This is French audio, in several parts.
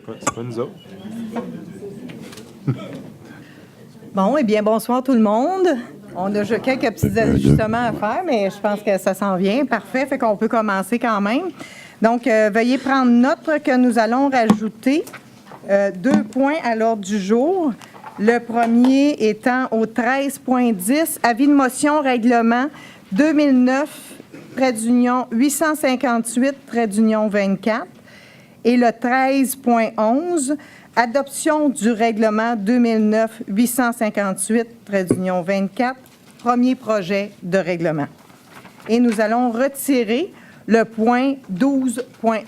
C'est pas nous autres. Bon, eh bien, bonsoir tout le monde. On a quelques petits ajustements à faire, mais je pense que ça s'en vient. Parfait, fait qu'on peut commencer quand même. Donc, veuillez prendre note que nous allons rajouter 2 points à l'ordre du jour. Le premier étant au 13.10, avis de motion règlement 2009, trait d'union 858, trait d'union 24. Et le 13.11, adoption du règlement 2009-858, trait d'union 24, premier projet de règlement. Et nous allons retirer le point 12.1.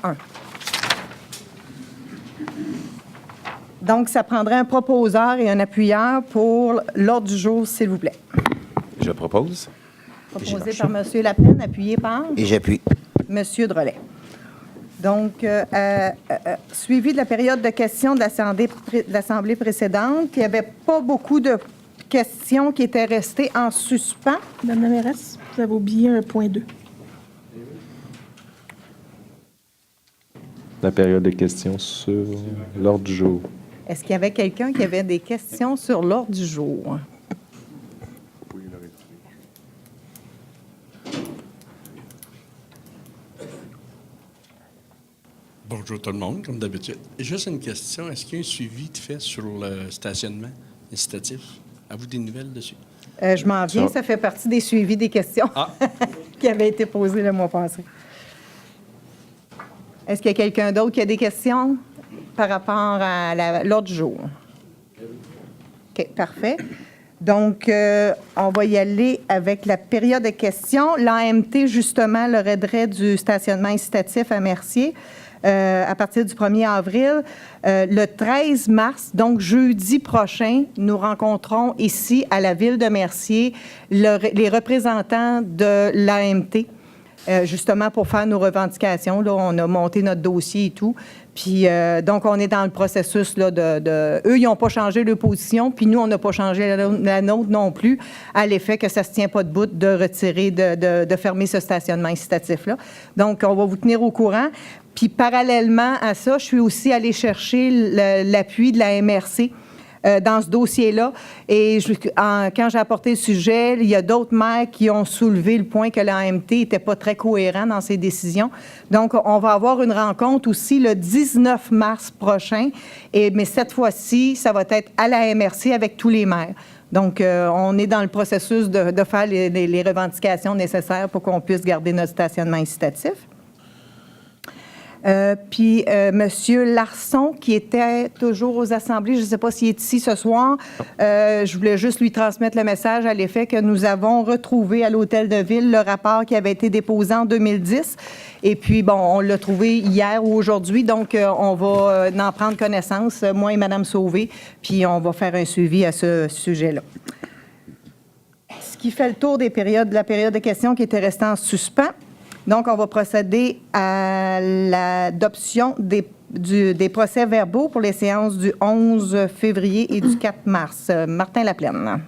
Donc, ça prendrait un proposeur et un appuyeur pour l'ordre du jour, s'il vous plaît. Je propose. Proposé par M. Laplaine, appuyé par? Et j'appuie. M. Drolet. Donc, suivi de la période de questions de l'Assemblée précédente, il n'y avait pas beaucoup de questions qui étaient restées en suspens. Madame la mairesse, vous avez oublié un point 2. La période de questions sur l'ordre du jour. Est-ce qu'il y avait quelqu'un qui avait des questions sur l'ordre du jour? Bonjour tout le monde, comme d'habitude. Juste une question, est-ce qu'il y a un suivi de fait sur le stationnement incitatif? Avez-vous des nouvelles dessus? Je m'en viens, ça fait partie des suivis des questions qui avaient été posées le mois passé. Est-ce qu'il y a quelqu'un d'autre qui a des questions par rapport à l'ordre du jour? OK, parfait. Donc, on va y aller avec la période de questions. L'AMT, justement, le redret du stationnement incitatif à Mercier, à partir du 1er avril. Le 13 mars, donc jeudi prochain, nous rencontrons ici, à la ville de Mercier, les représentants de l'AMT, justement pour faire nos revendications. Là, on a monté notre dossier et tout. Puis, donc, on est dans le processus là, eux, ils n'ont pas changé leur position, puis nous, on n'a pas changé la nôtre non plus, à l'effet que ça ne se tient pas debout de retirer, de fermer ce stationnement incitatif-là. Donc, on va vous tenir au courant. Puis, parallèlement à ça, je suis aussi allée chercher l'appui de la MRC dans ce dossier-là. Et quand j'ai apporté le sujet, il y a d'autres maires qui ont soulevé le point que l'AMT n'était pas très cohérent dans ses décisions. Donc, on va avoir une rencontre aussi le 19 mars prochain. Mais cette fois-ci, ça va être à la MRC avec tous les maires. Donc, on est dans le processus de faire les revendications nécessaires pour qu'on puisse garder notre stationnement incitatif. Puis, M. Larsson, qui était toujours aux assemblées, je ne sais pas s'il est ici ce soir, je voulais juste lui transmettre le message à l'effet que nous avons retrouvé à l'Hôtel de Ville le rapport qui avait été déposé en 2010. Et puis, bon, on l'a trouvé hier ou aujourd'hui, donc on va en prendre connaissance, moi et Mme Sauvé, puis on va faire un suivi à ce sujet-là. Ce qui fait le tour de la période de questions qui était restée en suspens. Donc, on va procéder à l'adoption des procès-verbaux pour les séances du 11 février et du 4 mars. Martin Laplaine.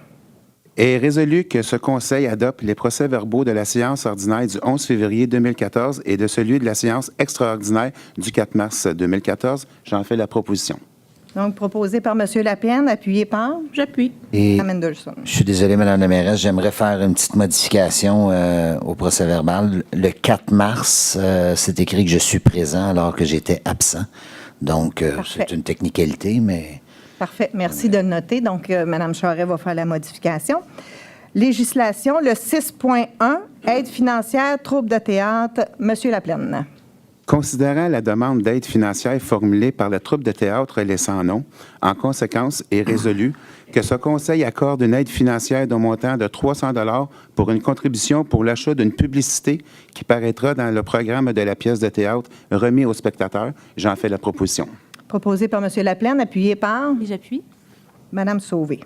Est résolu que ce Conseil adopte les procès-verbaux de la séance ordinaire du 11 février 2014 et de celui de la séance extraordinaire du 4 mars 2014. J'en fais la proposition. Donc, proposé par M. Laplaine, appuyé par? J'appuie. Et Mendelssohn. Je suis désolé, Mme la mairesse, j'aimerais faire une petite modification au procès-verbal. Le 4 mars, c'est écrit que je suis présent alors que j'étais absent. Donc, c'est une technicalité, mais... Parfait. Merci de le noter. Donc, Mme Charest va faire la modification. Législation, le 6.1, aide financière, troupe de théâtre. M. Laplaine. Considérant la demande d'aide financière formulée par la troupe de théâtre laissant nom, en conséquence, est résolu que ce Conseil accorde une aide financière d'un montant de 300 $ pour une contribution pour l'achat d'une publicité qui paraîtra dans le programme de la pièce de théâtre remis aux spectateurs. J'en fais la proposition. Proposé par M. Laplaine, appuyé par? Et j'appuie. Mme Sauvé.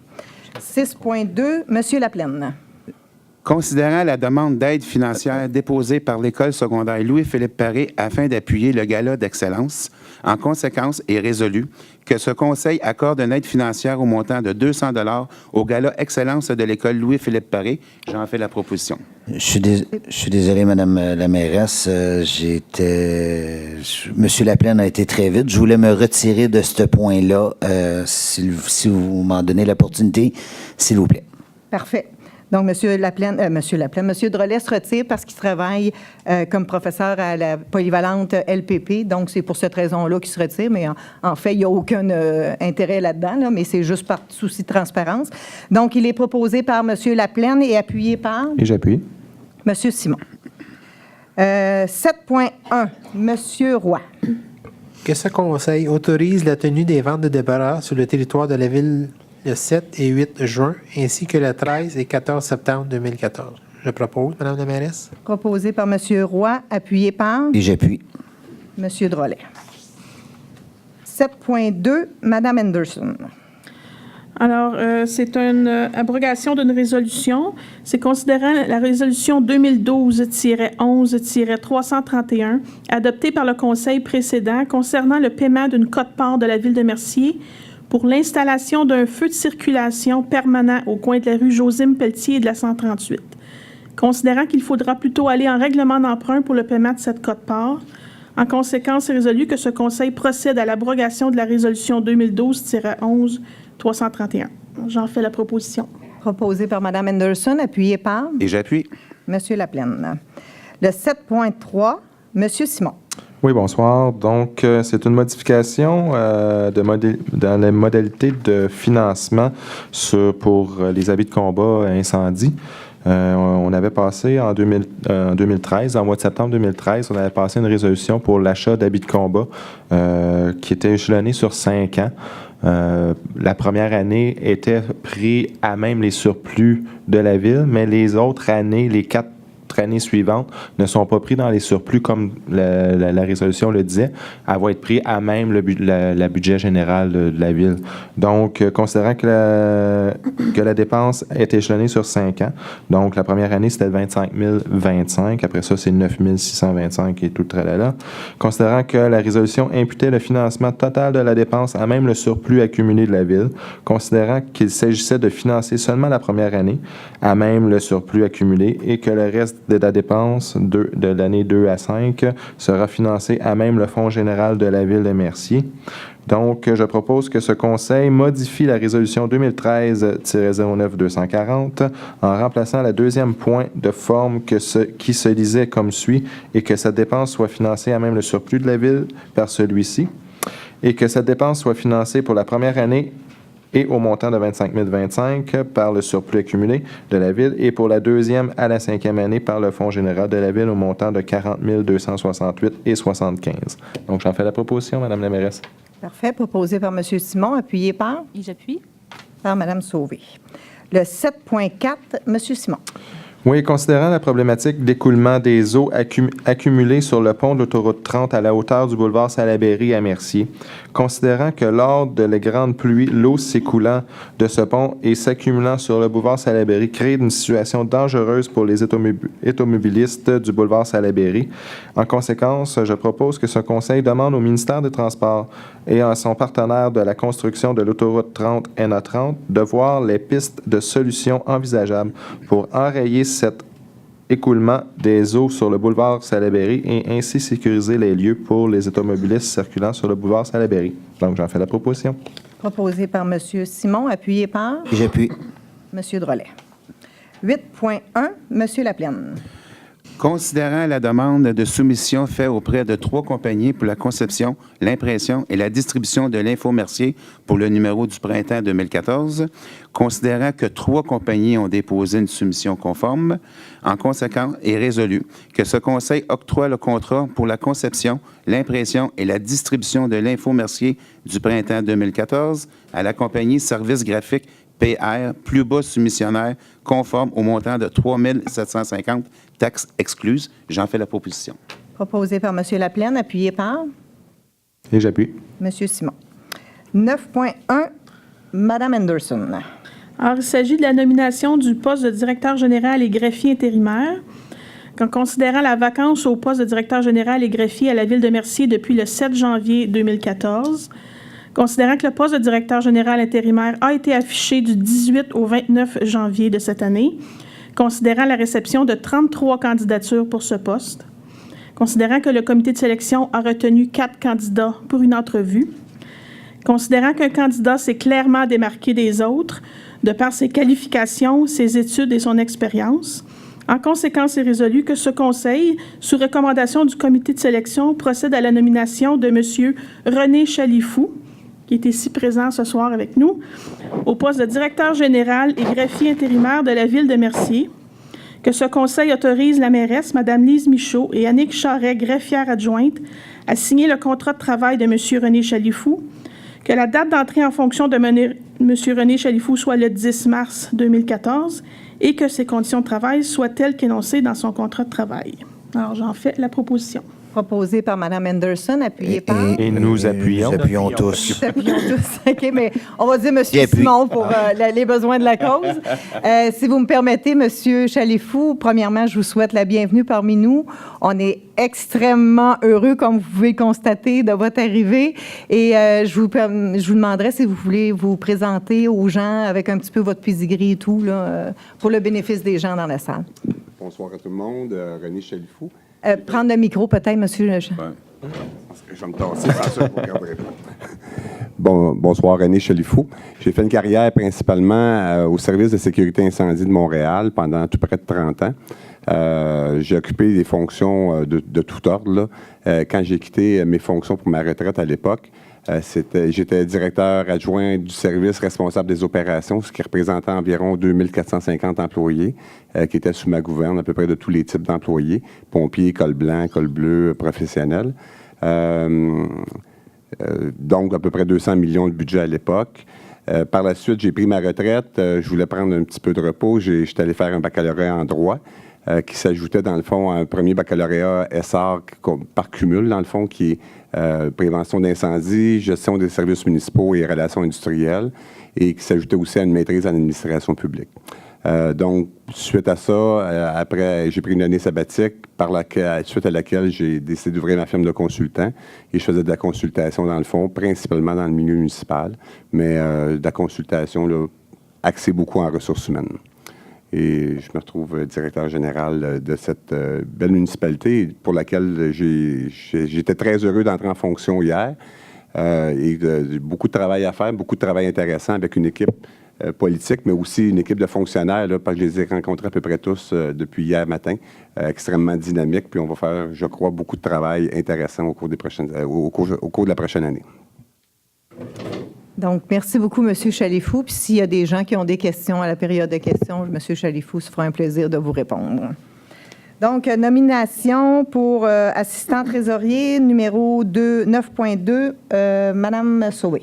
6.2, M. Laplaine. Considérant la demande d'aide financière déposée par l'École secondaire Louis-Philippe Paré afin d'appuyer le gala d'excellence, en conséquence est résolu que ce conseil accorde une aide financière au montant de 200 $ au gala excellence de l'École Louis-Philippe Paré. J'en fais la proposition. Je suis désolé, Madame la mairesse. Monsieur Laplaine a été très vite. Je voulais me retirer de ce point-là. Si vous m'en donnez l'opportunité, s'il vous plaît. Parfait. Donc, Monsieur Drolet se retire parce qu'il travaille comme professeur à la polyvalente LPP. Donc, c'est pour cette raison-là qu'il se retire. Mais en fait, il n'y a aucun intérêt là-dedans, là, mais c'est juste par souci de transparence. Donc, il est proposé par Monsieur Laplaine et appuyé par Et j'appuie. Monsieur Simon. 7.1, Monsieur Roy. Que ce conseil autorise la tenue des ventes de débarras sur le territoire de la ville le 7 et 8 juin, ainsi que le 13 et 14 septembre 2014. Je propose, Madame la mairesse. Proposé par Monsieur Roy, appuyé par Et j'appuie. Monsieur Drolet. 7.2, Madame Anderson. Alors, c'est une abrogation d'une résolution. C'est considérant la résolution 2012-11-331 adoptée par le Conseil précédent concernant le paiement d'une quote-part de la Ville de Mercier pour l'installation d'un feu de circulation permanent au coin de la rue Josime-Pelletier et de la 138. Considérant qu'il faudra plutôt aller en règlement d'emprunt pour le paiement de cette quote-part, en conséquence, c'est résolu que ce Conseil procède à l'abrogation de la résolution 2012-11-331. J'en fais la proposition. Proposé par Mme Anderson, appuyé par Et j'appuie. Monsieur Laplaine. Le 7.3, Monsieur Simon. Oui, bonsoir. Donc, c'est une modification dans les modalités de financement pour les habits de combat incendie. On avait passé en 2013, en mois de septembre 2013, on avait passé une résolution pour l'achat d'habits de combat qui était échelonnée sur 5 ans. La première année était pris à même les surplus de la ville, mais les autres années, les 4 années suivantes ne sont pas pris dans les surplus comme la résolution le disait. Elle va être pris à même le budget général de la ville. Donc, considérant que la dépense est échelonnée sur 5 ans, donc la première année, c'était 25 025. Après ça, c'est 9 625 et tout le tralala. Considérant que la résolution imputait le financement total de la dépense à même le surplus accumulé de la ville, considérant qu'il s'agissait de financer seulement la première année à même le surplus accumulé et que le reste de la dépense de l'année 2 à 5 sera financé à même le Fonds général de la ville de Mercier. Donc, je propose que ce conseil modifie la résolution 2013-09-240 en remplaçant le deuxième point de forme qui se lisait comme suit et que cette dépense soit financée à même le surplus de la ville par celui-ci et que cette dépense soit financée pour la première année et au montant de 25 025 par le surplus accumulé de la Ville et pour la deuxième à la 5e année par le Fonds général de la Ville au montant de 40 268 et 75. Donc, j'en fais la proposition, Madame la mairesse. Parfait. Proposé par M. Simon, appuyé par Et j'appuie. par Mme Sauvé. Le 7.4, M. Simon. Oui, considérant la problématique d'écoulement des eaux accumulées sur le pont de l'autoroute 30 à la hauteur du boulevard Salaberry à Mercier, considérant que lors de les grandes pluies, l'eau s'écoulant de ce pont et s'accumulant sur le boulevard Salaberry crée une situation dangereuse pour les automobilistes du boulevard Salaberry. En conséquence, je propose que ce conseil demande au ministère des Transports et à son partenaire de la construction de l'autoroute 30 NA30 de voir les pistes de solutions envisageables pour enrayer cet écoulement des eaux sur le boulevard Salaberry et ainsi sécuriser les lieux pour les automobilistes circulant sur le boulevard Salaberry. Donc, j'en fais la proposition. Proposé par M. Simon, appuyé par Et j'appuie. M. Drolet. 8.1, M. Laplaine. Considérant la demande de soumission faite auprès de 3 compagnies pour la conception, l'impression et la distribution de l'Info Mercier pour le numéro du printemps 2014, considérant que 3 compagnies ont déposé une soumission conforme, en conséquence est résolu que ce conseil octroie le contrat pour la conception, l'impression et la distribution de l'Info Mercier du printemps 2014 à la compagnie Services graphiques PR, plus bas soumissionnaire, conforme au montant de 3 750 taxes excluses. J'en fais la proposition. Proposé par M. Laplaine, appuyé par Et j'appuie. M. Simon. 9.1, Mme Anderson. Alors, il s'agit de la nomination du poste de directeur général et greffier intérimaire. En considérant la vacance au poste de directeur général et greffier à la Ville de Mercier depuis le 7 janvier 2014, considérant que le poste de directeur général intérimaire a été affiché du 18 au 29 janvier de cette année, considérant la réception de 33 candidatures pour ce poste, considérant que le comité de sélection a retenu 4 candidats pour une entrevue, considérant qu'un candidat s'est clairement démarqué des autres de par ses qualifications, ses études et son expérience. En conséquence, il est résolu que ce conseil, sous recommandation du comité de sélection, procède à la nomination de M. René Chalifou, qui est ici présent ce soir avec nous, au poste de directeur général et greffier intérimaire de la Ville de Mercier, que ce conseil autorise la mairesse, Mme Lise Michaud, et Annick Charret, greffière adjointe, à signer le contrat de travail de M. René Chalifou, que la date d'entrée en fonction de M. René Chalifou soit le 10 mars 2014 et que ses conditions de travail soient telles qu'énoncées dans son contrat de travail. Alors, j'en fais la proposition. Proposé par Mme Anderson, appuyé par... Et nous appuyons. Nous appuyons tous. Nous appuyons tous. OK, mais on va dire M. Simon pour les besoins de la cause. Si vous me permettez, M. Chalifou, premièrement, je vous souhaite la bienvenue parmi nous. On est extrêmement heureux, comme vous pouvez le constater, de votre arrivée. Et je vous demanderais si vous voulez vous présenter aux gens avec un petit peu votre pedigree et tout, là, pour le bénéfice des gens dans la salle. Bonsoir à tout le monde. René Chalifou. Prendre le micro, peut-être, monsieur. Ouais. Parce que je vais me tasser, sans ça, je ne regarderai pas. Bonsoir, René Chalifou. J'ai fait une carrière principalement au service de sécurité incendie de Montréal pendant tout près de 30 ans. J'ai occupé des fonctions de tout ordre. Là. Quand j'ai quitté mes fonctions pour ma retraite à l'époque, j'étais directeur adjoint du service responsable des opérations, ce qui représentait environ 2450 employés qui étaient sous ma gouverne, à peu près de tous les types d'employés, pompiers, col blanc, col bleu, professionnels. Donc, à peu près 200 millions de budget à l'époque. Par la suite, j'ai pris ma retraite. Je voulais prendre un petit peu de repos. J'étais allé faire un baccalauréat en droit qui s'ajoutait, dans le fond, à un premier baccalauréat SR par cumul, dans le fond, qui est prévention d'incendie, gestion des services municipaux et relations industrielles, et qui s'ajoutait aussi à une maîtrise en administration publique. Donc, suite à ça, après, j'ai pris une année sabbatique, suite à laquelle j'ai décidé d'ouvrir ma firme de consultant. Et je faisais de la consultation, dans le fond, principalement dans le milieu municipal, mais de la consultation là, axée beaucoup en ressources humaines. Et je me retrouve directeur général de cette belle municipalité pour laquelle j'étais très heureux d'entrer en fonction hier. Et beaucoup de travail à faire, beaucoup de travail intéressant avec une équipe politique, mais aussi une équipe de fonctionnaires, là, parce que je les ai rencontrés à peu près tous depuis hier matin, extrêmement dynamique. Puis on va faire, je crois, beaucoup de travail intéressant au cours de la prochaine année. Donc, merci beaucoup, M. Chalifou. Puis s'il y a des gens qui ont des questions à la période de questions, M. Chalifou se fera un plaisir de vous répondre. Donc, nomination pour assistant trésorier numéro 9.2, Mme Sauvé.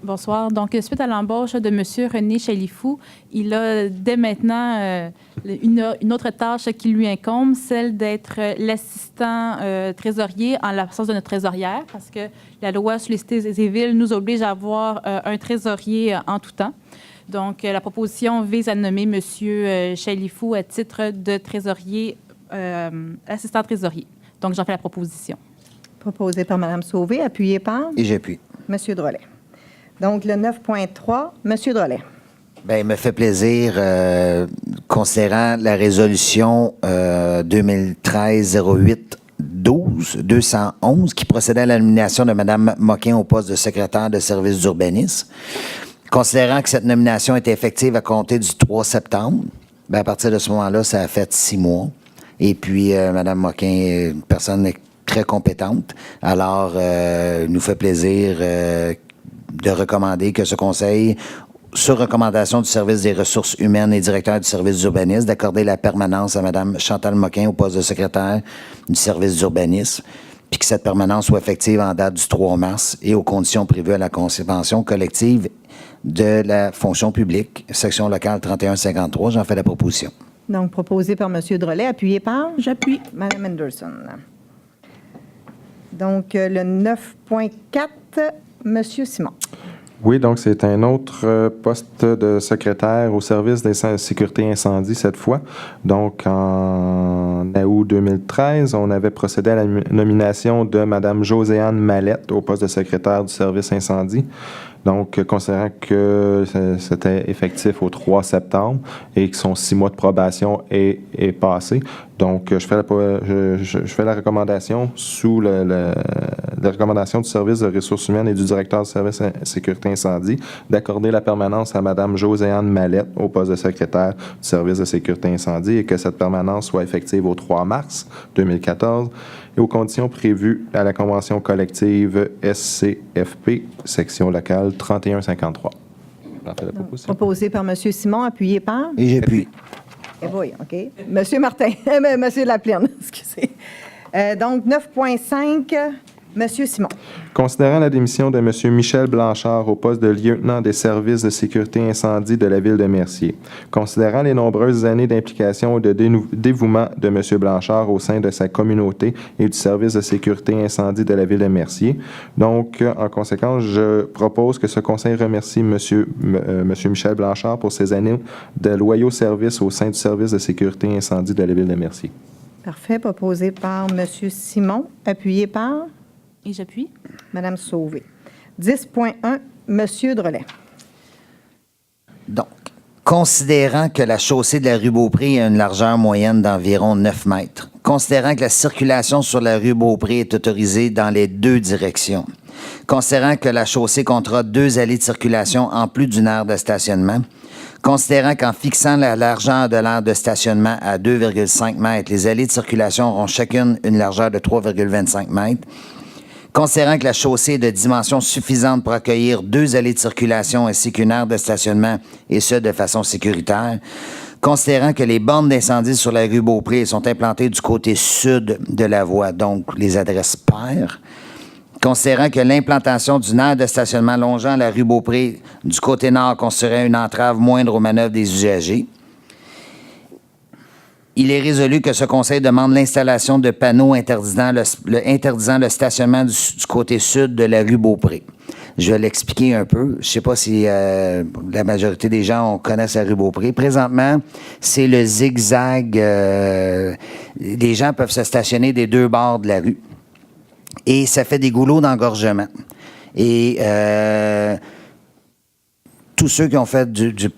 Bonsoir. Donc, suite à l'embauche de M. René Chalifou, il a dès maintenant une autre tâche qui lui incombe, celle d'être l'assistant trésorier en l'absence de notre trésorière, parce que la loi sur les cités et villes nous oblige à avoir un trésorier en tout temps. Donc, la proposition vise à nommer M. Chalifou à titre de trésorier, assistant trésorier. Donc, j'en fais la proposition. Proposé par Mme Sauvé, appuyé par? Et j'appuie. M. Drolet. Donc, le 9.3, M. Drolet. Bien, il me fait plaisir, considérant la résolution 2013-08-12-211 qui procédait à la nomination de Mme Moquin au poste de secrétaire de service d'urbanisme. Considérant que cette nomination était effective à compter du 3 septembre, bien, à partir de ce moment-là, ça a fait 6 mois. Et puis, Mme Moquin est une personne très compétente. Alors, il nous fait plaisir de recommander que ce conseil, sur recommandation du service des ressources humaines et directeur du service d'urbanisme, d'accorder la permanence à Mme Chantal Moquin au poste de secrétaire du service d'urbanisme, puis que cette permanence soit effective en date du 3 mars et aux conditions prévues à la convention collective de la fonction publique, section locale 3153. J'en fais la proposition. Donc, proposé par M. Drolet, appuyé par? J'appuie. Mme Anderson. Donc, le 9.4, M. Simon. Oui, donc c'est un autre poste de secrétaire au service des sécurité incendie cette fois. Donc en août 2013, on avait procédé à la nomination de Mme Joséanne Mallette au poste de secrétaire du service incendie. Donc, considérant que c'était effectif au 3 septembre et que son 6 mois de probation est passé, donc je fais la recommandation sous la recommandation du service de ressources humaines et du directeur du service sécurité incendie d'accorder la permanence à Mme Joséanne Mallette au poste de secrétaire du service de sécurité incendie et que cette permanence soit effective au 3 mars 2014 et aux conditions prévues à la convention collective SCFP, section locale 3153. Proposé par M. Simon, appuyé par? Et j'appuie. Et oui, OK. M. Martin, M. Laplaine, excusez. Donc, 9.5, M. Simon. Considérant la démission de M. Michel Blanchard au poste de lieutenant des services de sécurité incendie de la ville de Mercier, considérant les nombreuses années d'implication et de dévouement de M. Blanchard au sein de sa communauté et du service de sécurité incendie de la ville de Mercier, donc, en conséquence, je propose que ce conseil remercie M. Michel Blanchard pour ses années de loyaux services au sein du service de sécurité incendie de la ville de Mercier. Parfait. Proposé par M. Simon, appuyé par? Et j'appuie. Madame Sauvé. 10.1, M. Drolet. Donc, considérant que la chaussée de la rue Beaupré a une largeur moyenne d'environ 9 mètres, considérant que la circulation sur la rue Beaupré est autorisée dans les deux directions, considérant que la chaussée comptera 2 allées de circulation en plus d'une aire de stationnement, considérant qu'en fixant la largeur de l'aire de stationnement à 2,5 mètres, les allées de circulation auront chacune une largeur de 3,25 mètres, considérant que la chaussée est de dimension suffisante pour accueillir 2 allées de circulation ainsi qu'une aire de stationnement, et ce, de façon sécuritaire, considérant que les bornes d'incendie sur la rue Beaupré sont implantées du côté sud de la voie, donc les adresses paires, considérant que l'implantation d'une aire de stationnement longeant la rue Beaupré du côté nord constituerait une entrave moindre aux manœuvres des usagers, il est résolu que ce conseil demande l'installation de panneaux interdisant le stationnement du côté sud de la rue Beaupré. Je vais l'expliquer un peu. Je ne sais pas si la majorité des gens connaissent la rue Beaupré. Présentement, c'est le zigzag. Les gens peuvent se stationner des 2 bords de la rue. Et ça fait des goulots d'engorgement. Et tous ceux qui ont fait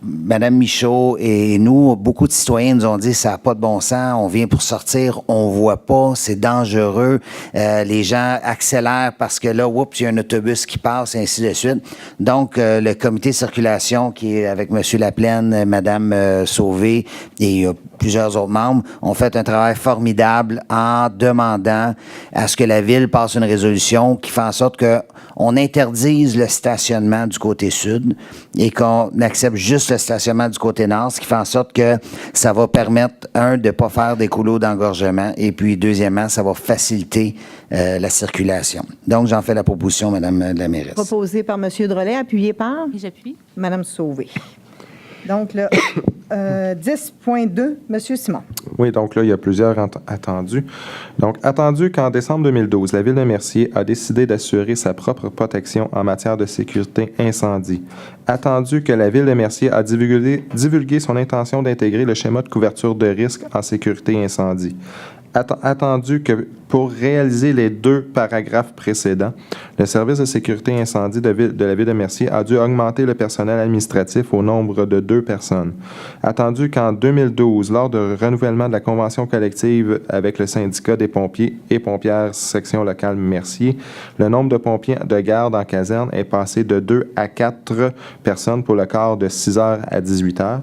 Mme Michaud et nous, beaucoup de citoyens nous ont dit ça n'a pas de bon sens, on vient pour sortir, on voit pas, c'est dangereux, les gens accélèrent parce que là, oups, il y a un autobus qui passe, et ainsi de suite. Donc, le comité de circulation qui est avec M. Laplaine, Mme Sauvé et plusieurs autres membres ont fait un travail formidable en demandant à ce que la Ville passe une résolution qui fait en sorte qu'on interdise le stationnement du côté sud et qu'on accepte juste le stationnement du côté nord, ce qui fait en sorte que ça va permettre, de ne pas faire des couloirs d'engorgement et puis, deuxièmement, ça va faciliter la circulation. Donc, j'en fais la proposition, Mme la mairesse. Proposé par M. Drolet, appuyé par? Et j'appuie. Mme Sauvé. Donc, le 10.2, M. Simon. Oui, donc là, il y a plusieurs attendus. Donc, attendu qu'en décembre 2012, la Ville de Mercier a décidé d'assurer sa propre protection en matière de sécurité incendie. Attendu que la Ville de Mercier a divulgué son intention d'intégrer le schéma de couverture de risque en sécurité incendie. Attendu que pour réaliser les 2 paragraphes précédents, le service de sécurité incendie de la Ville de Mercier a dû augmenter le personnel administratif au nombre de 2 personnes. Attendu qu'en 2012, lors du renouvellement de la convention collective avec le syndicat des pompiers et pompières section locale Mercier, le nombre de pompiers de garde en caserne est passé de 2 à 4 personnes pour le quart de 6h à 18h.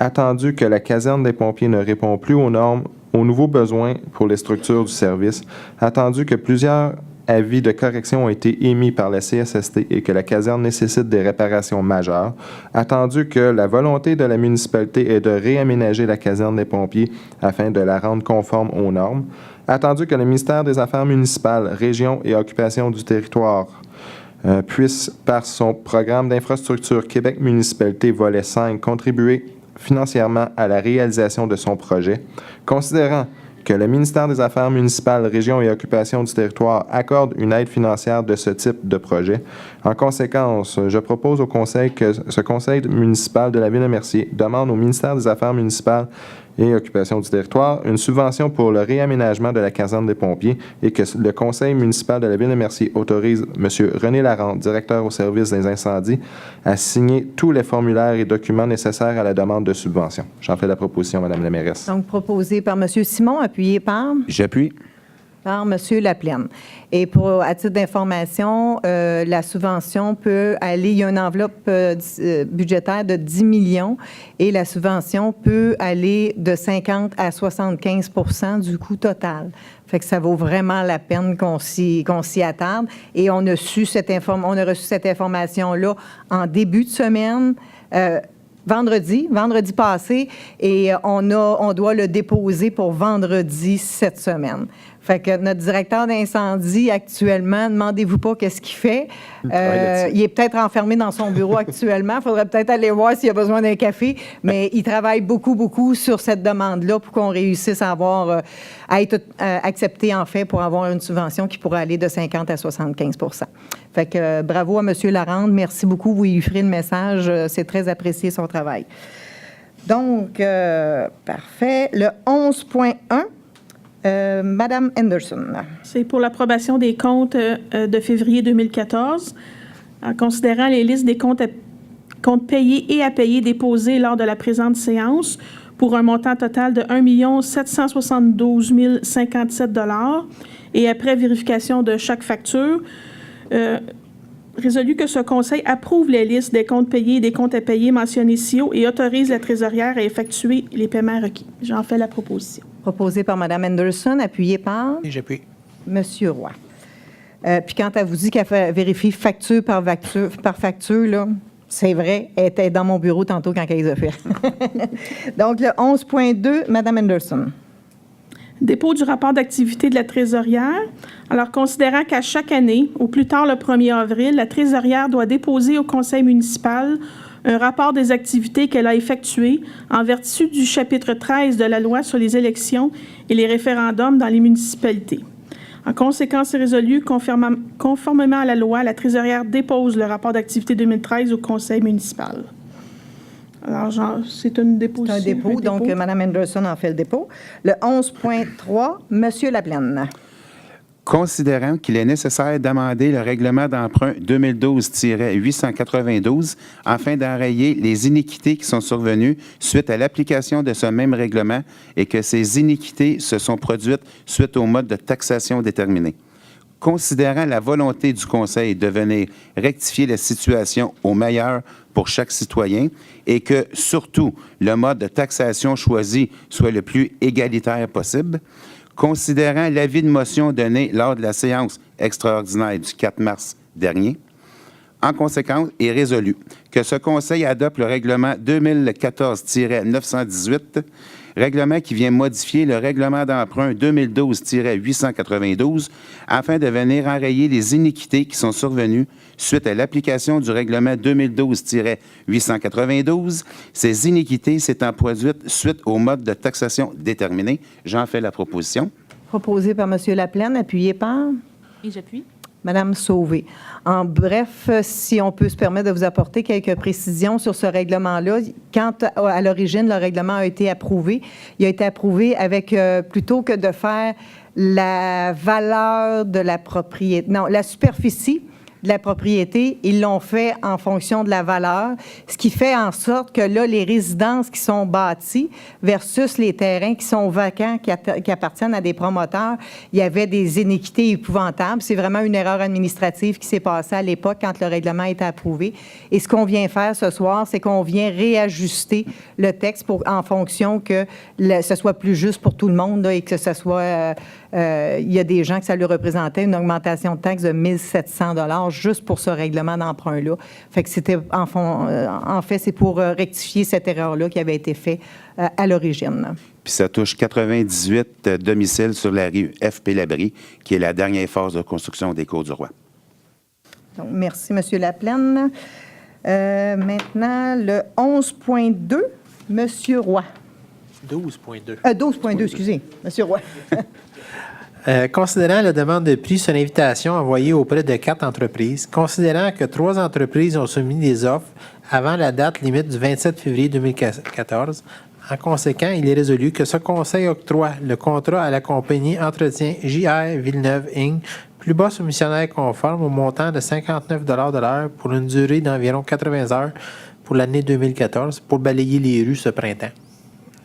Attendu que la caserne des pompiers ne répond plus aux normes, aux nouveaux besoins pour les structures du service, attendu que plusieurs avis de correction ont été émis par la CSST et que la caserne nécessite des réparations majeures, attendu que la volonté de la municipalité est de réaménager la caserne des pompiers afin de la rendre conforme aux normes, attendu que le ministère des Affaires municipales, Région et Occupation du territoire puisse, par son programme d'infrastructure Québec Municipalité volet 5, contribuer financièrement à la réalisation de son projet, considérant que le ministère des Affaires municipales, Régions et Occupation du territoire accorde une aide financière de ce type de projet. En conséquence, je propose au Conseil que ce Conseil municipal de la Ville de Mercier demande au ministère des Affaires municipales et Occupation du territoire une subvention pour le réaménagement de la caserne des pompiers et que le Conseil municipal de la Ville de Mercier autorise M. René Larente, directeur au service des incendies, à signer tous les formulaires et documents nécessaires à la demande de subvention. J'en fais la proposition, Mme la mairesse. Donc, proposé par M. Simon, appuyé par? J'appuie. Par M. Laplaine. Et à titre d'information, la subvention peut aller, il y a une enveloppe budgétaire de 10 millions et la subvention peut aller de 50 à 75 du coût total. Fait que ça vaut vraiment la peine qu'on s'y attarde. Et on a reçu cette information-là en début de semaine. Vendredi passé, et on doit le déposer pour vendredi cette semaine. Fait que notre directeur d'incendie, actuellement, demandez-vous pas qu'est-ce qu'il fait. Il est peut-être enfermé dans son bureau actuellement. Il faudrait peut-être aller voir s'il a besoin d'un café. Mais il travaille beaucoup sur cette demande-là pour qu'on réussisse à être accepté, en fait, pour avoir une subvention qui pourrait aller de 50 à 75 Fait que bravo à M. Larente. Merci beaucoup. Vous lui ferez le message. C'est très apprécié son travail. Donc, parfait. Le 11.1. Madame Anderson. C'est pour l'approbation des comptes de février 2014. En considérant les listes des comptes payés et à payer déposés lors de la présente séance pour un montant total de 1 772 057 $ et après vérification de chaque facture, résolu que ce Conseil approuve les listes des comptes payés et des comptes à payer mentionnés ci-haut et autorise la trésorière à effectuer les paiements requis. J'en fais la proposition. Proposé par Mme Anderson, appuyé par? Et j'appuie. M. Roy. Puis quand elle vous dit qu'elle vérifie facture par facture, là, c'est vrai, elle était dans mon bureau tantôt quand elle les a fait. Donc, le 11.2, Mme Anderson. Dépôt du rapport d'activité de la trésorière. Alors, considérant qu'à chaque année, au plus tard le 1er avril, la trésorière doit déposer au conseil municipal un rapport des activités qu'elle a effectuées en vertu du chapitre 13 de la loi sur les élections et les référendums dans les municipalités. En conséquence, c'est résolu, conformément à la loi, la trésorière dépose le rapport d'activité 2013 au conseil municipal. Alors, c'est une déposition. C'est un dépôt, donc Mme Anderson en fait le dépôt. Le 11.3, M. Laplaine. Considérant qu'il est nécessaire d'amender le règlement d'emprunt 2012-892 afin d'enrayer les iniquités qui sont survenues suite à l'application de ce même règlement et que ces iniquités se sont produites suite au mode de taxation déterminé. Considérant la volonté du Conseil de venir rectifier la situation au meilleur pour chaque citoyen et que, surtout, le mode de taxation choisi soit le plus égalitaire possible, considérant l'avis de motion donné lors de la séance extraordinaire du 4 mars dernier, en conséquence, est résolu que ce Conseil adopte le règlement 2014-918, règlement qui vient modifier le règlement d'emprunt 2012-892 afin de venir enrayer les iniquités qui sont survenues suite à l'application du règlement 2012-892, ces iniquités s'étant produites suite au mode de taxation déterminé. J'en fais la proposition. Proposé par M. Laplaine, appuyé par? Et j'appuie. Mme Sauvé. En bref, si on peut se permettre de vous apporter quelques précisions sur ce règlement-là, quand à l'origine, le règlement a été approuvé, il a été approuvé avec, plutôt que de faire la valeur de la propriété, non, la superficie de la propriété, ils l'ont fait en fonction de la valeur, ce qui fait en sorte que là, les résidences qui sont bâties versus les terrains qui sont vacants, qui appartiennent à des promoteurs, il y avait des iniquités épouvantables. C'est vraiment une erreur administrative qui s'est passée à l'époque quand le règlement a été approuvé. Et ce qu'on vient faire ce soir, c'est qu'on vient réajuster le texte en fonction que ce soit plus juste pour tout le monde là, et que ce soit... il y a des gens que ça lui représentait une augmentation de taxe de 1 700 $ juste pour ce règlement d'emprunt-là. Fait que c'était, en fait, c'est pour rectifier cette erreur-là qui avait été faite à l'origine. Puis ça touche 98 domiciles sur la rue F.P. Labrie, qui est la dernière phase de construction des Cours du Roi. Donc, merci, M. Laplaine. Maintenant, le 11.2, M. Roy. 12.2. 12.2, excusez, Monsieur Roy. Considérant la demande de prix sur invitation envoyée auprès de 4 entreprises, considérant que 3 entreprises ont soumis des offres avant la date limite du 27 février 2014, en conséquent, il est résolu que ce Conseil octroie le contrat à la compagnie Entretien JR Villeneuve Inc., plus bas soumissionnaire conforme au montant de 59 de l'heure pour une durée d'environ 80 heures pour l'année 2014 pour balayer les rues ce printemps.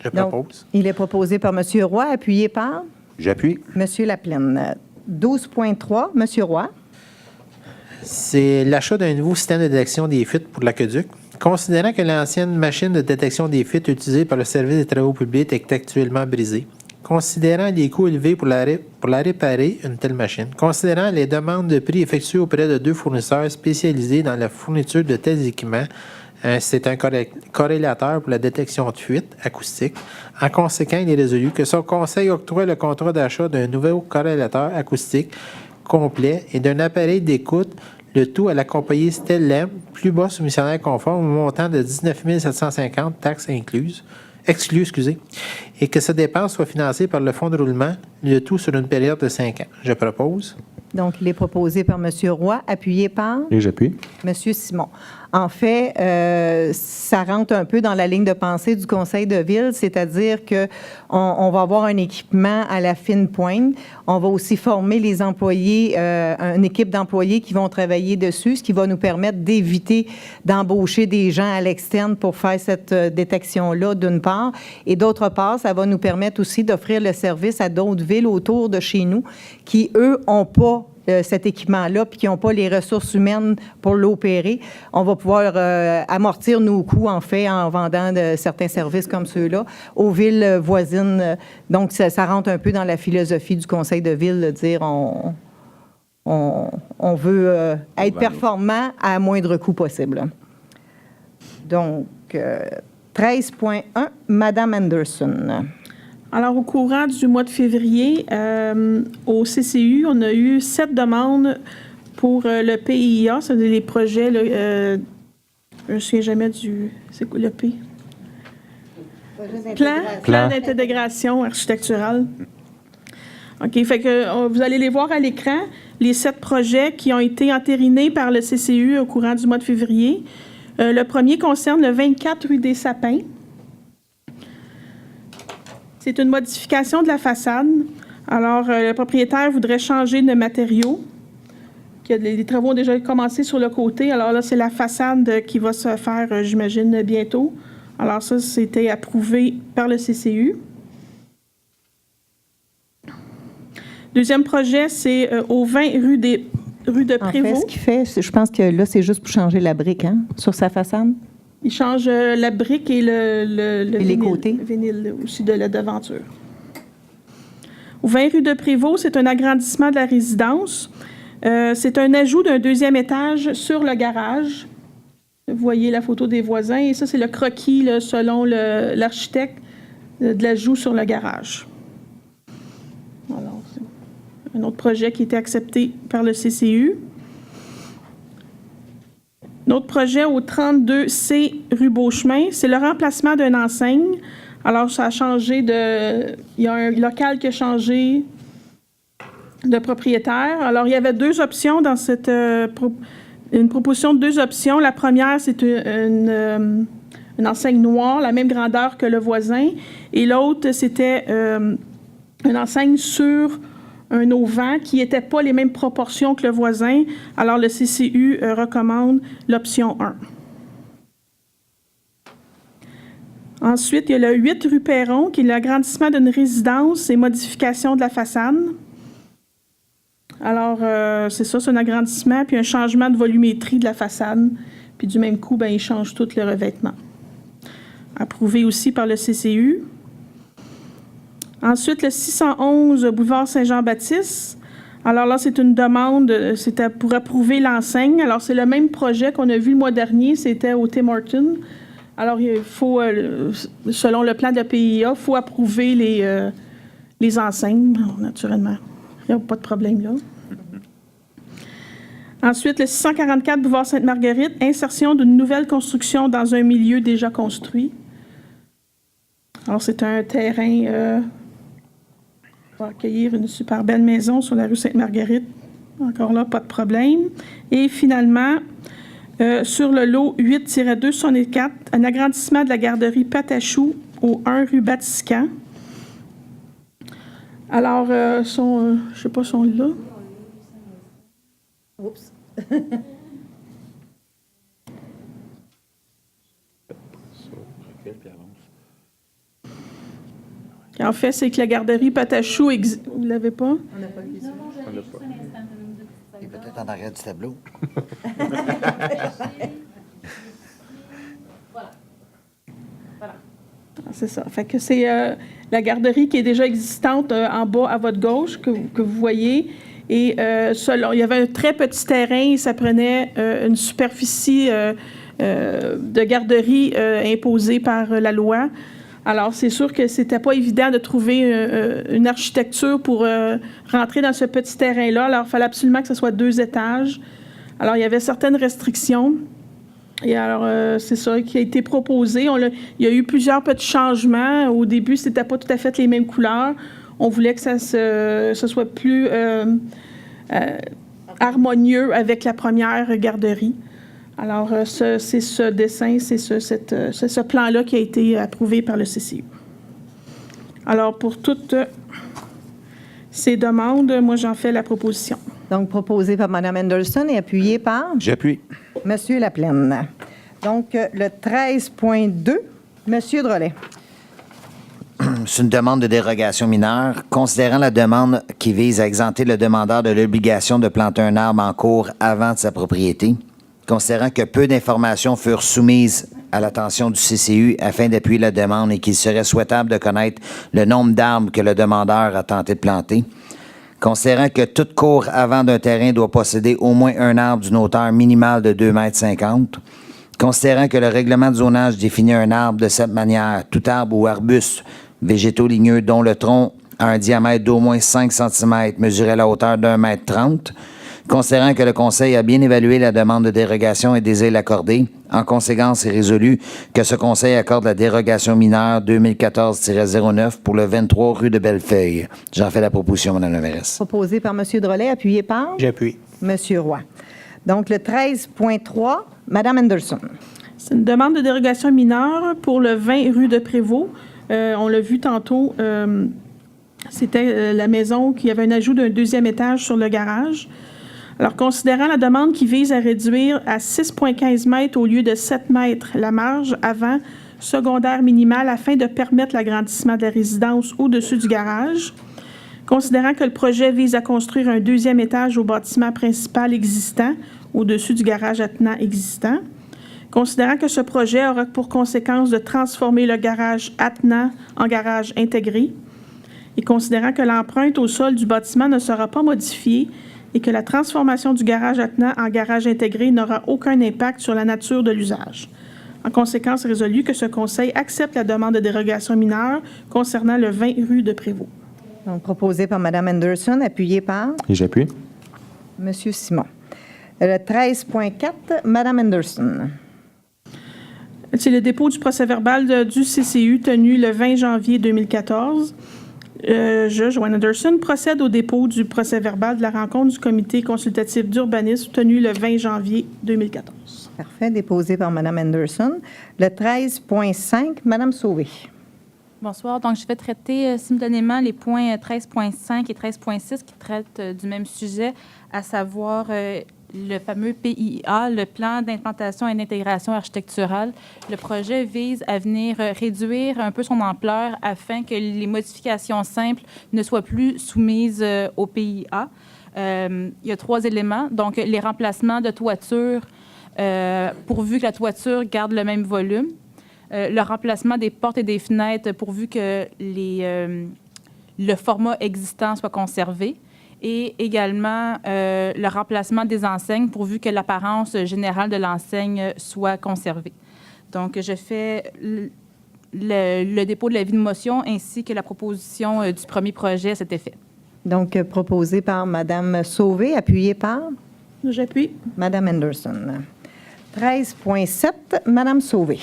Je propose. Il est proposé par M. Roy, appuyé par J'appuie. M. Laplaine. 12.3, M. Roy. C'est l'achat d'un nouveau système de détection des fuites pour l'aqueduc. Considérant que l'ancienne machine de détection des fuites utilisée par le service des travaux publics est actuellement brisée, considérant les coûts élevés pour la réparer, une telle machine, considérant les demandes de prix effectuées auprès de 2 fournisseurs spécialisés dans la fourniture de tels équipements, c'est un corrélateur pour la détection de fuite acoustique. En conséquent, il est résolu que son conseil octroie le contrat d'achat d'un nouveau corrélateur acoustique complet et d'un appareil d'écoute, le tout à la compagnie Stellem, plus bas soumissionnaire conforme au montant de 19 750, taxes exclues, et que cette dépense soit financée par le fonds de roulement, le tout sur une période de 5 ans. Je propose. Donc, il est proposé par M. Roy, appuyé par Et j'appuie. M. Simon. En fait, ça rentre un peu dans la ligne de pensée du Conseil de ville, c'est-à-dire qu'on va avoir un équipement à la fine pointe. On va aussi former les employés, une équipe d'employés qui vont travailler dessus, ce qui va nous permettre d'éviter d'embaucher des gens à l'externe pour faire cette détection-là, d'une part. Et d'autre part, ça va nous permettre aussi d'offrir le service à d'autres villes autour de chez nous qui, eux, n'ont pas cet équipement-là, puis qui n'ont pas les ressources humaines pour l'opérer. On va pouvoir amortir nos coûts, en fait, en vendant certains services comme ceux-là aux villes voisines. Donc, ça rentre un peu dans la philosophie du Conseil de ville, de dire on veut être performant à moindre coût possible. Donc, 13.1, Madame Anderson. Alors, au courant du mois de février, au CCU, on a eu 7 demandes pour le PIA, c'est-à-dire les projets, je ne me souviens jamais du... C'est quoi le P? Plan d'intégration architecturale. OK, fait que vous allez les voir à l'écran, les 7 projets qui ont été entérinés par le CCU au courant du mois de février. Le premier concerne le 24 rue des Sapins. C'est une modification de la façade. Alors, le propriétaire voudrait changer de matériaux. Les travaux ont déjà commencé sur le côté. Alors là, c'est la façade qui va se faire, j'imagine, bientôt. Alors ça, c'était approuvé par le CCU. Deuxième projet, c'est au 20 rue de Prévost. En fait, ce qu'il fait, je pense que là, c'est juste pour changer la brique, hein, sur sa façade. Il change la brique et le et les côtés. vinyle aussi de la devanture. Au 20 rue de Prévost, c'est un agrandissement de la résidence. C'est un ajout d'un 2e étage sur le garage. Vous voyez la photo des voisins. Et ça, c'est le croquis, là, selon l'architecte, de l'ajout sur le garage. Alors, c'est un autre projet qui a été accepté par le CCU. Notre projet au 32C rue Beauchemin, c'est le remplacement d'une enseigne. Alors, ça a changé de... Il y a un local qui a changé de propriétaire. Alors, il y avait 2 options dans cette... une proposition de 2 options. La première, c'est une enseigne noire, la même grandeur que le voisin. Et l'autre, c'était une enseigne sur un auvent qui n'était pas les mêmes proportions que le voisin. Alors, le CCU recommande l'option 1. Ensuite, il y a le 8 rue Perron, qui est l'agrandissement d'une résidence et modification de la façade. Alors, c'est ça, c'est un agrandissement, puis un changement de volumétrie de la façade. Puis du même coup, il change tout le revêtement. Approuvé aussi par le CCU. Ensuite, le 611 boulevard Saint-Jean-Baptiste. Alors là, c'est une demande, c'était pour approuver l'enseigne. Alors, c'est le même projet qu'on a vu le mois dernier, c'était au Tim Hortons. Alors, il faut, selon le plan de la PIA, il faut approuver les enseignes, naturellement. Il n'y a pas de problème là. Ensuite, le 644 boulevard Sainte-Marguerite, insertion d'une nouvelle construction dans un milieu déjà construit. Alors, c'est un terrain pour accueillir une super belle maison sur la rue Sainte-Marguerite. Encore là, pas de problème. Et finalement, sur le lot 8-264, un agrandissement de la garderie Patachou au 1 rue Batiscan. Alors, je ne sais pas, sont là. Oups. En fait, c'est que la garderie Patachou, vous ne l'avez pas? On n'a pas vu ça. Et peut-être en arrière du tableau. C'est ça. Fait que c'est la garderie qui est déjà existante en bas à votre gauche, que vous voyez. Et il y avait un très petit terrain, ça prenait une superficie de garderie imposée par la loi. Alors, c'est sûr que c'était pas évident de trouver une architecture pour rentrer dans ce petit terrain-là. Alors, il fallait absolument que ce soit 2 étages. Alors, il y avait certaines restrictions. Et alors, c'est ça qui a été proposé. Il y a eu plusieurs petits changements. Au début, c'était pas tout à fait les mêmes couleurs. On voulait que ce soit plus harmonieux avec la première garderie. Alors, c'est ce dessin, c'est ce plan-là qui a été approuvé par le CCU. Alors, pour toutes ces demandes, moi, j'en fais la proposition. Donc, proposé par Mme Anderson et appuyé par J'appuie. M. Laplaine. Donc, le 13.2, M. Drolet. C'est une demande de dérogation mineure. Considérant la demande qui vise à exempter le demandeur de l'obligation de planter un arbre en cours avant de sa propriété, considérant que peu d'informations furent soumises à l'attention du CCU afin d'appuyer la demande et qu'il serait souhaitable de connaître le nombre d'arbres que le demandeur a tenté de planter, considérant que toute cour avant d'un terrain doit posséder au moins un arbre d'une hauteur minimale de 2,50 m, considérant que le règlement de zonage définit un arbre de cette manière, tout arbre ou arbuste végétaux ligneux dont le tronc a un diamètre d'au moins 5 cm mesurait la hauteur d'1,30 m, considérant que le Conseil a bien évalué la demande de dérogation et désire l'accorder, en conséquence, est résolu que ce Conseil accorde la dérogation mineure 2014-09 pour le 23 rue de Bellefeuille. J'en fais la proposition, Mme la mairesse. Proposé par M. Drolet, appuyé par J'appuie. M. Roy. Donc, le 13.3, Mme Anderson. C'est une demande de dérogation mineure pour le 20 rue de Prévost. On l'a vu tantôt, c'était la maison qui avait un ajout d'un 2e étage sur le garage. Alors, considérant la demande qui vise à réduire à 6,15 mètres au lieu de 7 mètres la marge avant secondaire minimale afin de permettre l'agrandissement de la résidence au-dessus du garage, considérant que le projet vise à construire un 2e étage au bâtiment principal existant au-dessus du garage attenant existant, considérant que ce projet aura pour conséquence de transformer le garage attenant en garage intégré, et considérant que l'empreinte au sol du bâtiment ne sera pas modifiée et que la transformation du garage attenant en garage intégré n'aura aucun impact sur la nature de l'usage. En conséquence, résolu que ce Conseil accepte la demande de dérogation mineure concernant le 20 rue de Prévost. Donc, proposé par Mme Anderson, appuyé par Et j'appuie. M. Simon. Le 13.4, Mme Anderson. C'est le dépôt du procès-verbal du CCU tenu le 20 janvier 2014. Joanne Anderson, procède au dépôt du procès-verbal de la rencontre du comité consultatif d'urbanisme tenue le 20 janvier 2014. Parfait, déposé par Mme Anderson. Le 13.5, Mme Sauvé. Bonsoir. Donc, je vais traiter simultanément les points 13.5 et 13.6 qui traitent du même sujet, à savoir le fameux PIA, le plan d'implantation et d'intégration architecturale. Le projet vise à venir réduire un peu son ampleur afin que les modifications simples ne soient plus soumises au PIA. Il y a 3 éléments. Donc, les remplacements de toiture, pourvu que la toiture garde le même volume. Le remplacement des portes et des fenêtres, pourvu que le format existant soit conservé. Et également le remplacement des enseignes pourvu que l'apparence générale de l'enseigne soit conservée. Donc, je fais le dépôt de l'avis de motion ainsi que la proposition du premier projet à cet effet. Donc, proposé par Mme Sauvé, appuyé par J'appuie. Mme Anderson. 13.7, Mme Sauvé.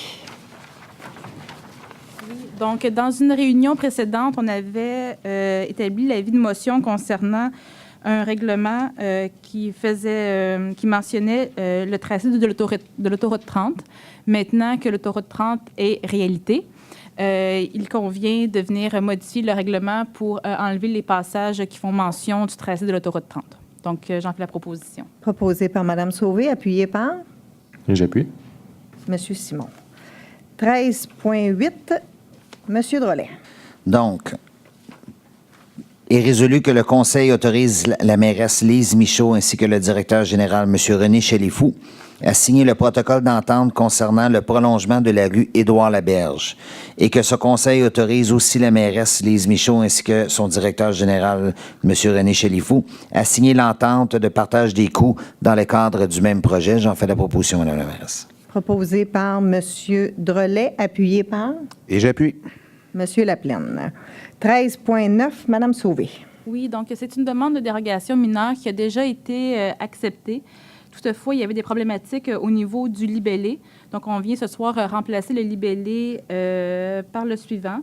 Donc, dans une réunion précédente, on avait établi l'avis de motion concernant un règlement qui mentionnait le tracé de l'autoroute 30. Maintenant que l'autoroute 30 est réalité, il convient de venir modifier le règlement pour enlever les passages qui font mention du tracé de l'autoroute 30. Donc, j'en fais la proposition. Proposé par Mme Sauvé, appuyé par Et j'appuie. M. Simon. 13.8, M. Drolet. Donc, est résolu que le Conseil autorise la mairesse Lise Michaud ainsi que le directeur général, M. René Chalifou, à signer le protocole d'entente concernant le prolongement de la rue Édouard-Laberge et que ce Conseil autorise aussi la mairesse Lise Michaud ainsi que son directeur général, M. René Chalifou, à signer l'entente de partage des coûts dans le cadre du même projet. J'en fais la proposition, Mme la mairesse. Proposé par M. Drolet, appuyé par Et j'appuie. M. Laplaine. 13.9, Mme Sauvé. Oui, donc c'est une demande de dérogation mineure qui a déjà été acceptée. Toutefois, il y avait des problématiques au niveau du libellé. Donc, on vient ce soir remplacer le libellé par le suivant.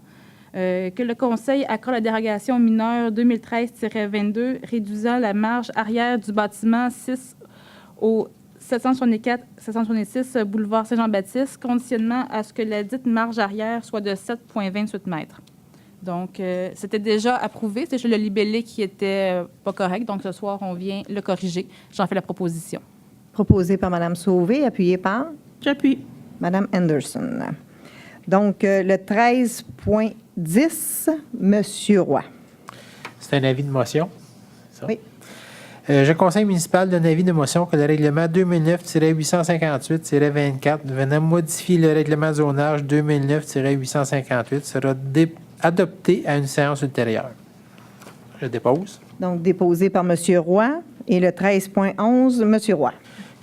Que le Conseil accorde la dérogation mineure 2013-22 réduisant la marge arrière du bâtiment 6 au 764-766 boulevard Saint-Jean-Baptiste, conditionnement à ce que la dite marge arrière soit de 7,28 mètres. Donc, c'était déjà approuvé. C'est juste le libellé qui était pas correct. Donc, ce soir, on vient le corriger. J'en fais la proposition. Proposé par Mme Sauvé, appuyé par J'appuie. Mme Anderson. Donc, le 13.10, M. Roy. C'est un avis de motion. Ça. Oui. Le Conseil municipal donne avis de motion que le règlement 2009-858-24 venant modifier le règlement de zonage 2009-858 sera adopté à une séance ultérieure. Je dépose. Donc, déposé par M. Roy. Et le 13.11, M. Roy.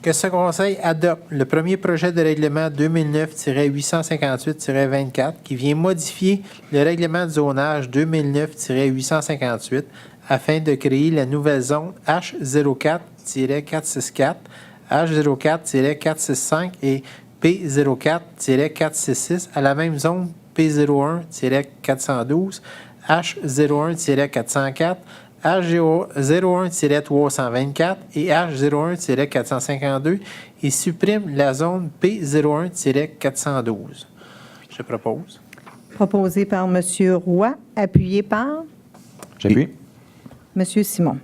Que ce Conseil adopte le premier projet de règlement 2009-858-24 qui vient modifier le règlement de zonage 2009-858 afin de créer la nouvelle zone H04-464, H04-465 et P04-466 à la même zone P01-412, H01-404, H01-324 et H01-452 et supprime la zone P01-412. Je propose. Proposé par M. Roy, appuyé par J'appuie. M. Simon.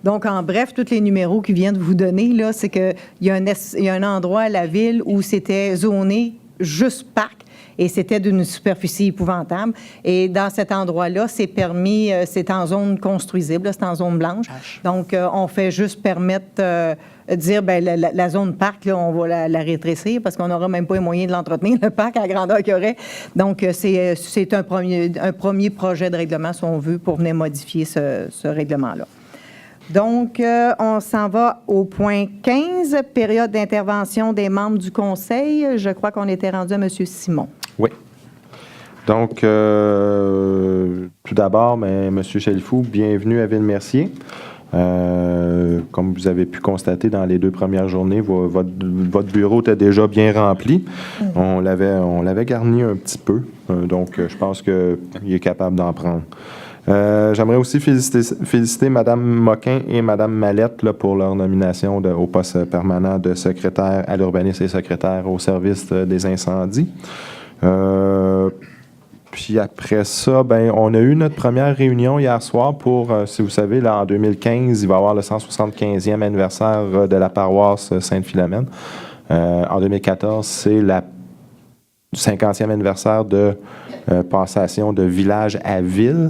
Donc, en bref, tous les numéros qu'il vient de vous donner, là, c'est qu'il y a un endroit à la ville où c'était zoné juste parc et c'était d'une superficie épouvantable. Et dans cet endroit-là, c'est permis, c'est en zone construisible, c'est en zone blanche. Donc, on fait juste permettre, dire, bien, la zone parc, là, on va la rétrécir parce qu'on n'aura même pas les moyens de l'entretenir, le parc à la grandeur qu'il y aurait. Donc, c'est un premier projet de règlement, si on veut, pour venir modifier ce règlement-là. Donc, on s'en va au point 15, période d'intervention des membres du Conseil. Je crois qu'on était rendu à M. Simon. Oui. Donc, tout d'abord, M. Chalifou, bienvenue à Ville-Mercier. Comme vous avez pu constater dans les 2 premières journées, votre bureau était déjà bien rempli. On l'avait garni un petit peu, donc je pense qu'il est capable d'en prendre. J'aimerais aussi féliciter Mme Moquin et Mme Mallette là, pour leur nomination au poste permanent de secrétaire à l'urbanisme et secrétaire au service des incendies. Puis après ça, ben, on a eu notre première réunion hier soir pour, si vous savez, là, en 2015, il va y avoir le 175e anniversaire de la paroisse Sainte-Philomène. En 2014, c'est le 50e anniversaire de passation de village à ville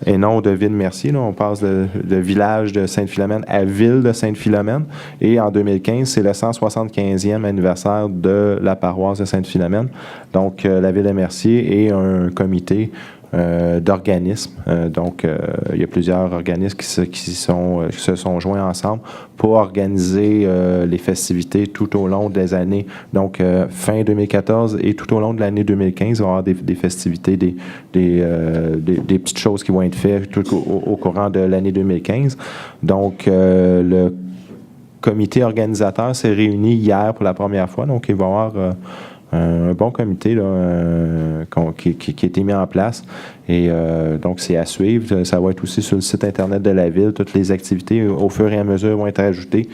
et non de Ville-Mercier. Là, on passe de village de Sainte-Philomène à ville de Sainte-Philomène. Et en 2015, c'est le 175e anniversaire de la paroisse de Sainte-Philomène. Donc, la ville de Mercier et un comité d'organismes. Donc, il y a plusieurs organismes qui se sont joints ensemble pour organiser les festivités tout au long des années. Donc, fin 2014 et tout au long de l'année 2015, il va y avoir des festivités, des petites choses qui vont être faites tout au courant de l'année 2015. Donc, le comité organisateur s'est réuni hier pour la première fois. Donc, il va y avoir un bon comité là, qui a été mis en place. Et donc, c'est à suivre. Ça va être aussi sur le site Internet de la Ville. Toutes les activités, au fur et à mesure, vont être ajoutées.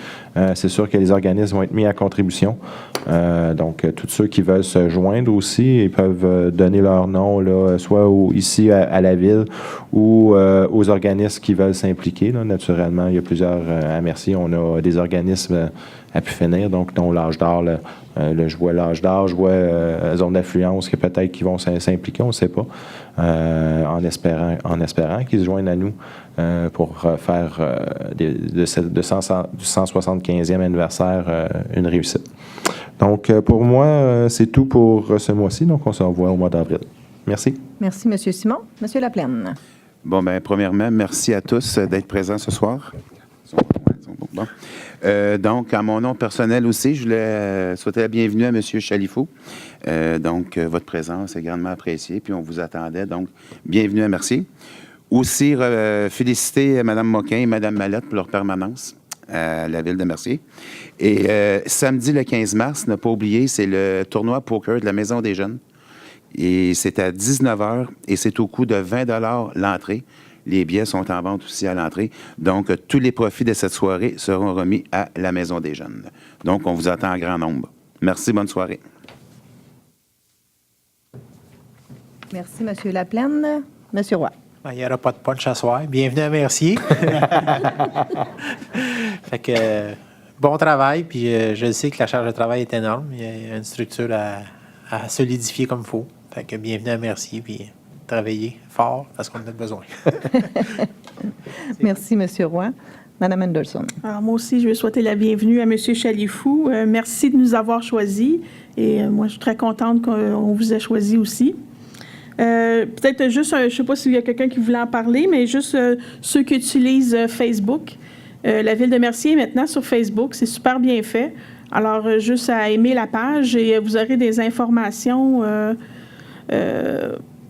C'est sûr que les organismes vont être mis à contribution. Donc, tous ceux qui veulent se joindre aussi, ils peuvent donner leur nom, là, soit ici à la Ville ou aux organismes qui veulent s'impliquer. Là. Naturellement, il y a plusieurs à Mercier. On a des organismes à pu finir, donc dont l'âge d'or. Là, je vois l'âge d'or, je vois zone d'affluence que peut-être qu'ils vont s'impliquer, on ne sait pas. En espérant qu'ils se joignent à nous pour faire du 175e anniversaire une réussite. Donc, pour moi, c'est tout pour ce mois-ci. Donc, on se revoit au mois d'avril. Merci. Merci, M. Simon. M. Laplaine. Bon, bien, premièrement, merci à tous d'être présents ce soir. Bon. Donc, à mon nom personnel aussi, je voulais souhaiter la bienvenue à M. Chalifou. Donc, votre présence est grandement appréciée, puis on vous attendait. Donc, bienvenue à Mercier. Aussi, féliciter Mme Moquin et Mme Mallette pour leur permanence à la Ville de Mercier. Et samedi, le 15 mars, ne pas oublier, c'est le tournoi poker de la Maison des Jeunes. Et c'est à 19h et c'est au coût de 20 $ l'entrée. Les billets sont en vente aussi à l'entrée. Donc, tous les profits de cette soirée seront remis à la Maison des Jeunes. Donc, on vous attend en grand nombre. Merci, bonne soirée. Merci, M. Laplaine. M. Roy. Il n'y aura pas de punch à soir. Bienvenue à Mercier. Fait que, bon travail, puis je sais que la charge de travail est énorme. Il y a une structure à solidifier comme il faut. Fait que bienvenue à Mercier, puis travailler fort parce qu'on en a besoin. Merci, M. Roy. Mme Anderson. Alors, moi aussi, je veux souhaiter la bienvenue à M. Chalifou. Merci de nous avoir choisis. Et moi, je suis très contente qu'on vous ait choisi aussi. Peut-être juste, je ne sais pas s'il y a quelqu'un qui voulait en parler, mais juste ceux qui utilisent Facebook. La Ville de Mercier est maintenant sur Facebook. C'est super bien fait. Alors, juste à aimer la page et vous aurez des informations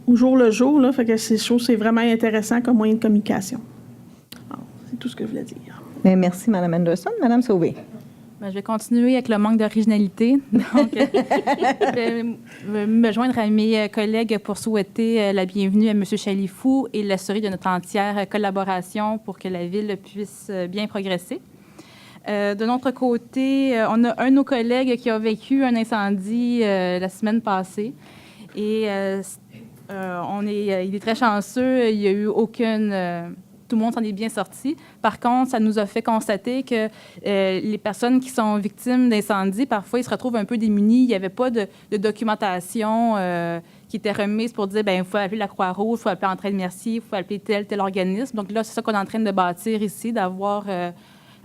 au jour le jour. Là, fait que c'est vraiment intéressant comme moyen de communication. Alors, c'est tout ce que je voulais dire. Bien, merci, Mme Anderson. Mme Sauvé. Bien, je vais continuer avec le manque d'originalité. Donc, je vais me joindre à mes collègues pour souhaiter la bienvenue à M. Chalifou et l'assurer de notre entière collaboration pour que la Ville puisse bien progresser. De notre côté, on a un de nos collègues qui a vécu un incendie la semaine passée. Et il est très chanceux. Il n'y a eu aucune... tout le monde s'en est bien sorti. Par contre, ça nous a fait constater que les personnes qui sont victimes d'incendies, parfois, ils se retrouvent un peu démunis. Il n'y avait pas de documentation qui était remise pour dire, bien, il faut appeler la Croix-Rouge, il faut appeler Entraide Mercier, il faut appeler tel organisme. Donc là, c'est ça qu'on est en train de bâtir ici, d'avoir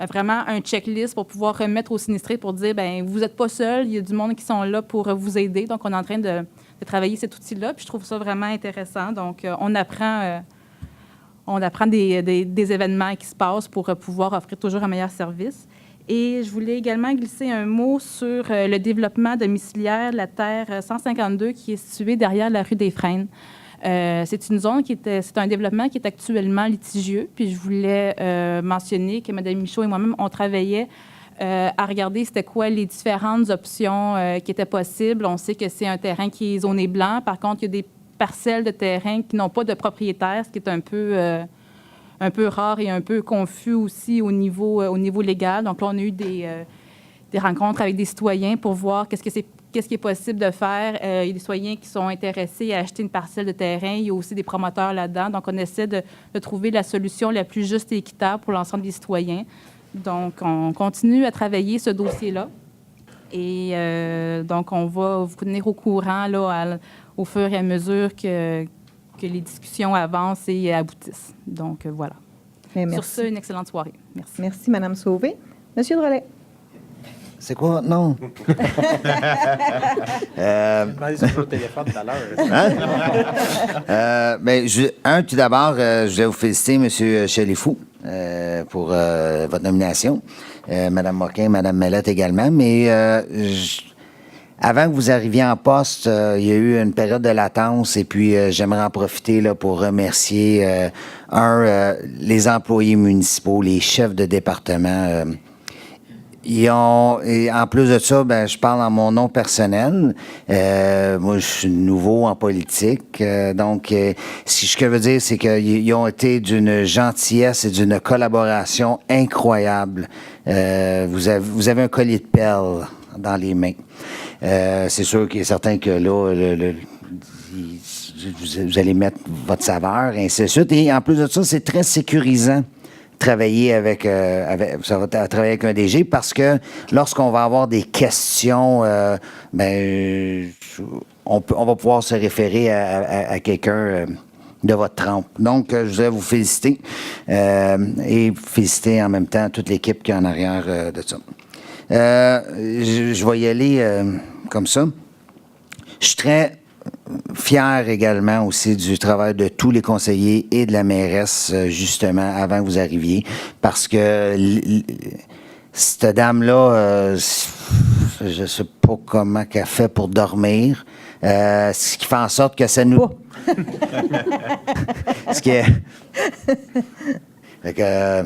vraiment un checklist pour pouvoir remettre aux sinistrés pour dire, bien, vous n'êtes pas seul, il y a du monde qui sont là pour vous aider. Donc, on est en train de travailler cet outil-là, puis je trouve ça vraiment intéressant. Donc, on apprend des événements qui se passent pour pouvoir offrir toujours un meilleur service. Et je voulais également glisser un mot sur le développement domiciliaire de la terre 152 qui est située derrière la rue des Frênes. C'est une zone c'est un développement qui est actuellement litigieux. Puis je voulais mentionner que Mme Michaud et moi-même, on travaillait à regarder c'était quoi les différentes options qui étaient possibles. On sait que c'est un terrain qui est zoné blanc. Par contre, il y a des parcelles de terrain qui n'ont pas de propriétaire, ce qui est un peu rare et un peu confus aussi au niveau légal. Donc là, on a eu des rencontres avec des citoyens pour voir qu'est-ce qui est possible de faire. Il y a des citoyens qui sont intéressés à acheter une parcelle de terrain. Il y a aussi des promoteurs là-dedans. Donc, on essaie de trouver la solution la plus juste et équitable pour l'ensemble des citoyens. Donc, on continue à travailler ce dossier-là. Et donc, on va vous tenir au courant là, au fur et à mesure que les discussions avancent et aboutissent. Donc, voilà. Bien, sur ce, une excellente soirée. Merci. Merci, Mme Sauvé. Monsieur Drolet. C'est quoi? Non. Sur le téléphone tout à l'heure. Tout d'abord, je vais vous féliciter, M. Chalifou, pour votre nomination. Mme Moquin, Mme Mallette également. Mais avant que vous arriviez en poste, il y a eu une période de latence et puis j'aimerais en profiter là, pour remercier, les employés municipaux, les chefs de département. Et en plus de ça, ben, je parle en mon nom personnel. Moi, je suis nouveau en politique. Ce que je veux dire, c'est qu'ils ont été d'une gentillesse et d'une collaboration incroyable. Vous avez un collier de perles dans les mains. C'est sûr qu'il est certain que là, vous allez mettre votre saveur, et ainsi de suite. Et en plus de ça, c'est très sécurisant travailler avec un DG, parce que lorsqu'on va avoir des questions, on va pouvoir se référer à quelqu'un de votre trempe. Donc, je voudrais vous féliciter et féliciter en même temps toute l'équipe qui est en arrière de ça. Je vais y aller comme ça. Je suis très fier également aussi du travail de tous les conseillers et de la mairesse, justement, avant que vous arriviez, parce que cette dame-là, je ne sais pas comment qu'elle fait pour dormir, ce qui fait en sorte que ça nous... ce qui est... Fait que...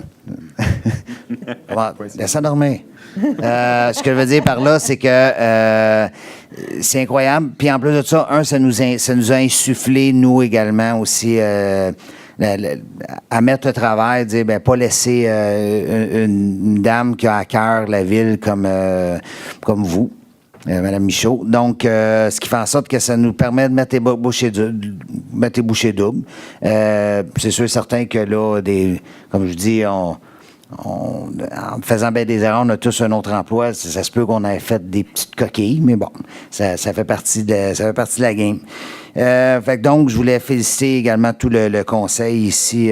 laisse-la dormir. Ce que je veux dire par là, c'est que c'est incroyable. Puis en plus de ça, ça nous a insufflé, nous également aussi, à mettre au travail, dire, pas laisser une dame qui a à cœur la ville comme vous, Mme Michaud. Donc, ce qui fait en sorte que ça nous permet de mettre les bouchées doubles. C'est sûr et certain que là, comme je dis, en faisant bien des erreurs, on a tous un autre emploi. Ça se peut qu'on ait fait des petites coquilles, mais bon, ça fait partie de la game. Fait que donc, je voulais féliciter également tout le conseil ici.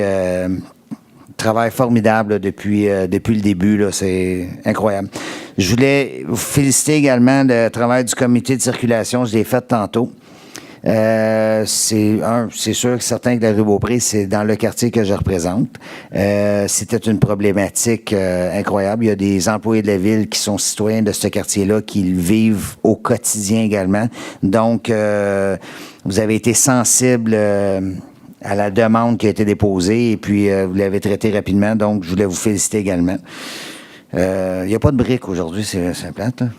Travail formidable depuis le début, là, c'est incroyable. Je voulais vous féliciter également le travail du comité de circulation. Je l'ai fait tantôt. C'est sûr que certain que la rue Beaupré, c'est dans le quartier que je représente. C'était une problématique incroyable. Il y a des employés de la ville qui sont citoyens de ce quartier-là, qui le vivent au quotidien également. Donc, vous avez été sensible à la demande qui a été déposée, et puis vous l'avez traité rapidement, donc je voulais vous féliciter également. Il n'y a pas de briques aujourd'hui, c'est plate, hein?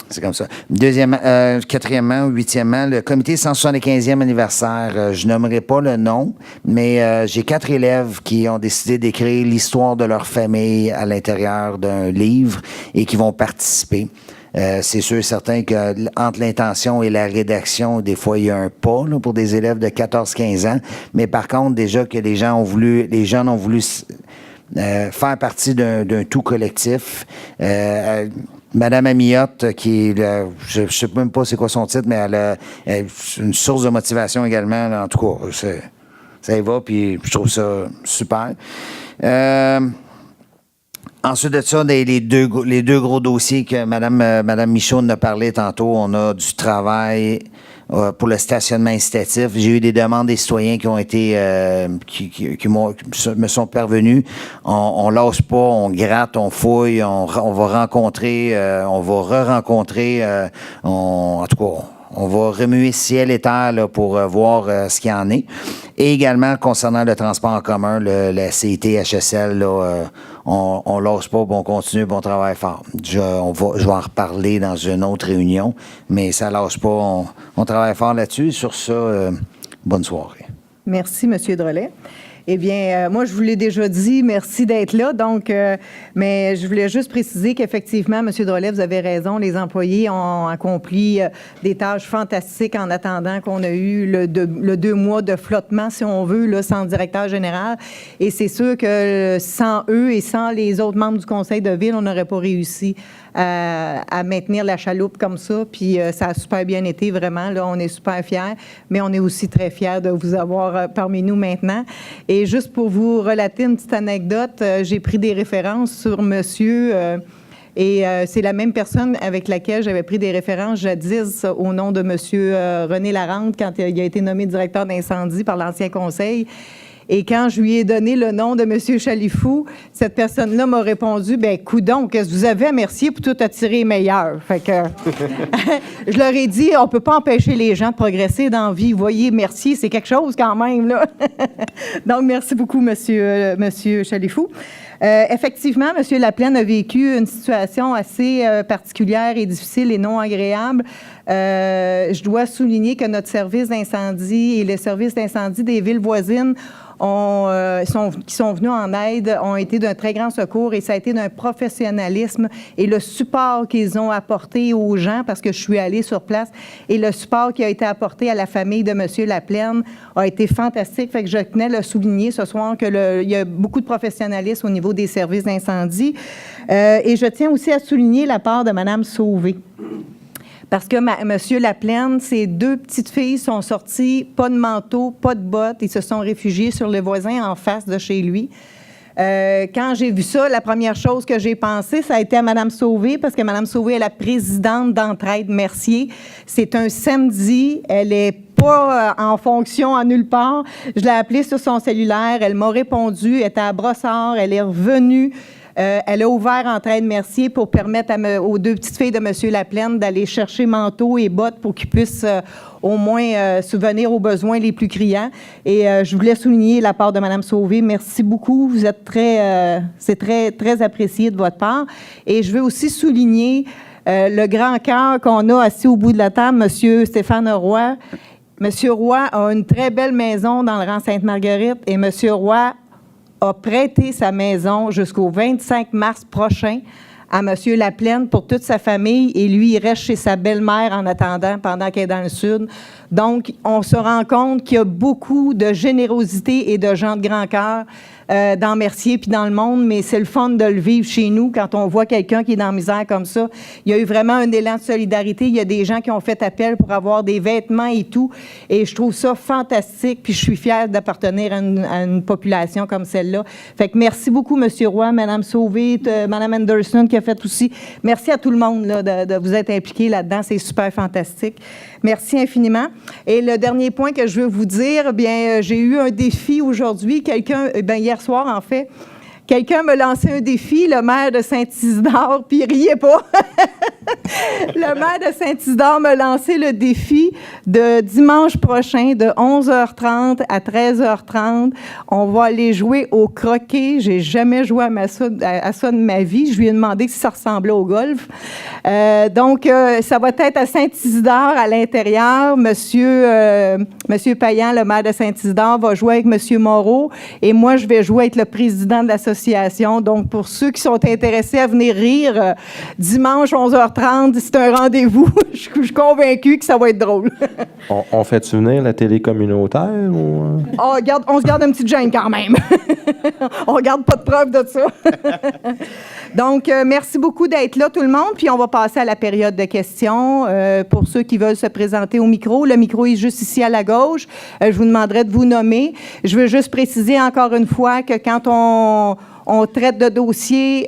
C'est comme ça. Quatrièmement, 8e, le comité 175e anniversaire. Je nommerai pas le nom, mais j'ai 4 élèves qui ont décidé d'écrire l'histoire de leur famille à l'intérieur d'un livre et qui vont participer. C'est sûr et certain qu'entre l'intention et la rédaction, des fois, il y a un pas là, pour des élèves de 14-15 ans. Mais par contre, déjà que les jeunes ont voulu faire partie d'un tout collectif. Madame Amiotte, qui est, je ne sais même pas c'est quoi son titre, mais elle est une source de motivation également. En tout cas, ça y va, puis je trouve ça super. Ensuite de ça, les deux gros dossiers que Mme Michaud en a parlé tantôt, on a du travail pour le stationnement incitatif. J'ai eu des demandes des citoyens qui ont été qui me sont parvenues. On lâche pas, on gratte, on fouille, on va rencontrer, on va re-rencontrer, en tout cas, on va remuer ciel et terre là, pour voir ce qu'il y en est. Et également, concernant le transport en commun, la CIT-HSL, là, on lâche pas, on continue, on travaille fort. Je vais en reparler dans une autre réunion, mais ça lâche pas, on travaille fort là-dessus. Sur ça, bonne soirée. Merci, M. Drolet. Eh bien, moi, je vous l'ai déjà dit, merci d'être là. Donc, mais je voulais juste préciser qu'effectivement, M. Drolet, vous avez raison, les employés ont accompli des tâches fantastiques en attendant qu'on a eu le 2 mois de flottement, si on veut, là, sans directeur général. Et c'est sûr que sans eux et sans les autres membres du conseil de ville, on n'aurait pas réussi à maintenir la chaloupe comme ça. Puis ça a super bien été, vraiment. Là, on est super fiers, mais on est aussi très fiers de vous avoir parmi nous maintenant. Et juste pour vous relater une petite anecdote, j'ai pris des références sur monsieur... et c'est la même personne avec laquelle j'avais pris des références jadis au nom de monsieur René Larente quand il a été nommé directeur d'incendie par l'ancien conseil. Et quand je lui ai donné le nom de M. Chalifou, cette personne-là m'a répondu, bien, coudonc, qu'est-ce que vous avez à Mercier pour tout attirer meilleur? Fait que je leur ai dit, on ne peut pas empêcher les gens de progresser dans la vie. Vous voyez, Mercier, c'est quelque chose quand même, là. Donc, merci beaucoup, M. Chalifou. Effectivement, M. Laplaine a vécu une situation assez particulière et difficile et non agréable. Je dois souligner que notre service d'incendie et le service d'incendie des villes voisines qui sont venus en aide ont été d'un très grand secours et ça a été d'un professionnalisme et le support qu'ils ont apporté aux gens, parce que je suis allée sur place, et le support qui a été apporté à la famille de M. Laplaine a été fantastique. Fait que je tenais à le souligner ce soir qu'il y a beaucoup de professionnalisme au niveau des services d'incendie. Et je tiens aussi à souligner la part de Mme Sauvé. Parce que M. Laplaine, ses 2 petites filles sont sorties, pas de manteau, pas de bottes, ils se sont réfugiés sur le voisin en face de chez lui. Quand j'ai vu ça, la première chose que j'ai pensé, ça a été à Mme Sauvé, parce que Mme Sauvé est la présidente d'Entraide Mercier. C'est un samedi, elle n'est pas en fonction à nulle part. Je l'ai appelée sur son cellulaire, elle m'a répondu, elle était à Brossard, elle est revenue. Elle a ouvert Entraide Mercier pour permettre aux 2 petites filles de M. Laplaine d'aller chercher manteau et bottes pour qu'ils puissent au moins subvenir aux besoins les plus criants. Et je voulais souligner la part de Mme Sauvé. Merci beaucoup. Vous êtes c'est très, très apprécié de votre part. Et je veux aussi souligner le grand cœur qu'on a assis au bout de la table, M. Stéphane Roy. M. Roy a une très belle maison dans le rang Sainte-Marguerite et M. Roy a prêté sa maison jusqu'au 25 mars prochain à M. Laplaine pour toute sa famille et lui, il reste chez sa belle-mère en attendant pendant qu'elle est dans le Sud. Donc, on se rend compte qu'il y a beaucoup de générosité et de gens de grand cœur dans Mercier puis dans le monde, mais c'est le fun de le vivre chez nous quand on voit quelqu'un qui est dans la misère comme ça. Il y a eu vraiment un élan de solidarité. Il y a des gens qui ont fait appel pour avoir des vêtements et tout, et je trouve ça fantastique, puis je suis fière d'appartenir à une population comme celle-là. Fait que merci beaucoup, M. Roy, Mme Sauvé, Mme Anderson qui a fait aussi. Merci à tout le monde là, de vous être impliqués là-dedans. C'est super fantastique. Merci infiniment. Et le dernier point que je veux vous dire, bien, j'ai eu un défi aujourd'hui. Hier soir, en fait, quelqu'un me lançait un défi, le maire de Saint-Isidore, puis il riait pas. Le maire de Saint-Isidore me lançait le défi de dimanche prochain, de 11h30 à 13h30. On va aller jouer au croquet. J'ai jamais joué à ça de ma vie. Je lui ai demandé si ça ressemblait au golf. Donc, ça va être à Saint-Isidore, à l'intérieur. Monsieur Payan, le maire de Saint-Isidore, va jouer avec Monsieur Moreau. Et moi, je vais jouer avec le président de l'association. Donc, pour ceux qui sont intéressés à venir rire, dimanche 11h30, c'est un rendez-vous. Je suis convaincue que ça va être drôle. On fait-tu venir la télé communautaire? Ou... on se garde un petit gêne quand même. On ne garde pas de preuve de ça. Donc, merci beaucoup d'être là, tout le monde. Puis, on va passer à la période de questions. Pour ceux qui veulent se présenter au micro, le micro est juste ici à la gauche. Je vous demanderai de vous nommer. Je veux juste préciser encore une fois que quand on traite de dossiers,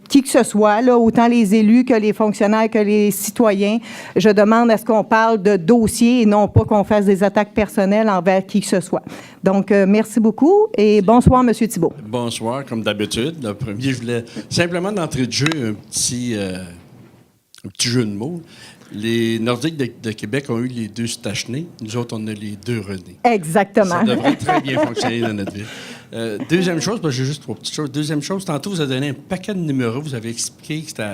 qui que ce soit, là, autant les élus que les fonctionnaires que les citoyens, je demande à ce qu'on parle de dossiers et non pas qu'on fasse des attaques personnelles envers qui que ce soit. Donc, merci beaucoup et bonsoir, M. Thibault. Bonsoir, comme d'habitude. Le premier, je voulais simplement d'entrée de jeu un petit jeu de mots. Les Nordiques de Québec ont eu les 2 Stachny. Nous autres, on a les 2 René. Exactement. Ça devrait très bien fonctionner dans notre vie. Deuxième chose, j'ai juste 3 petites choses. Deuxième chose, tantôt, vous avez donné un paquet de numéros. Vous avez expliqué que c'était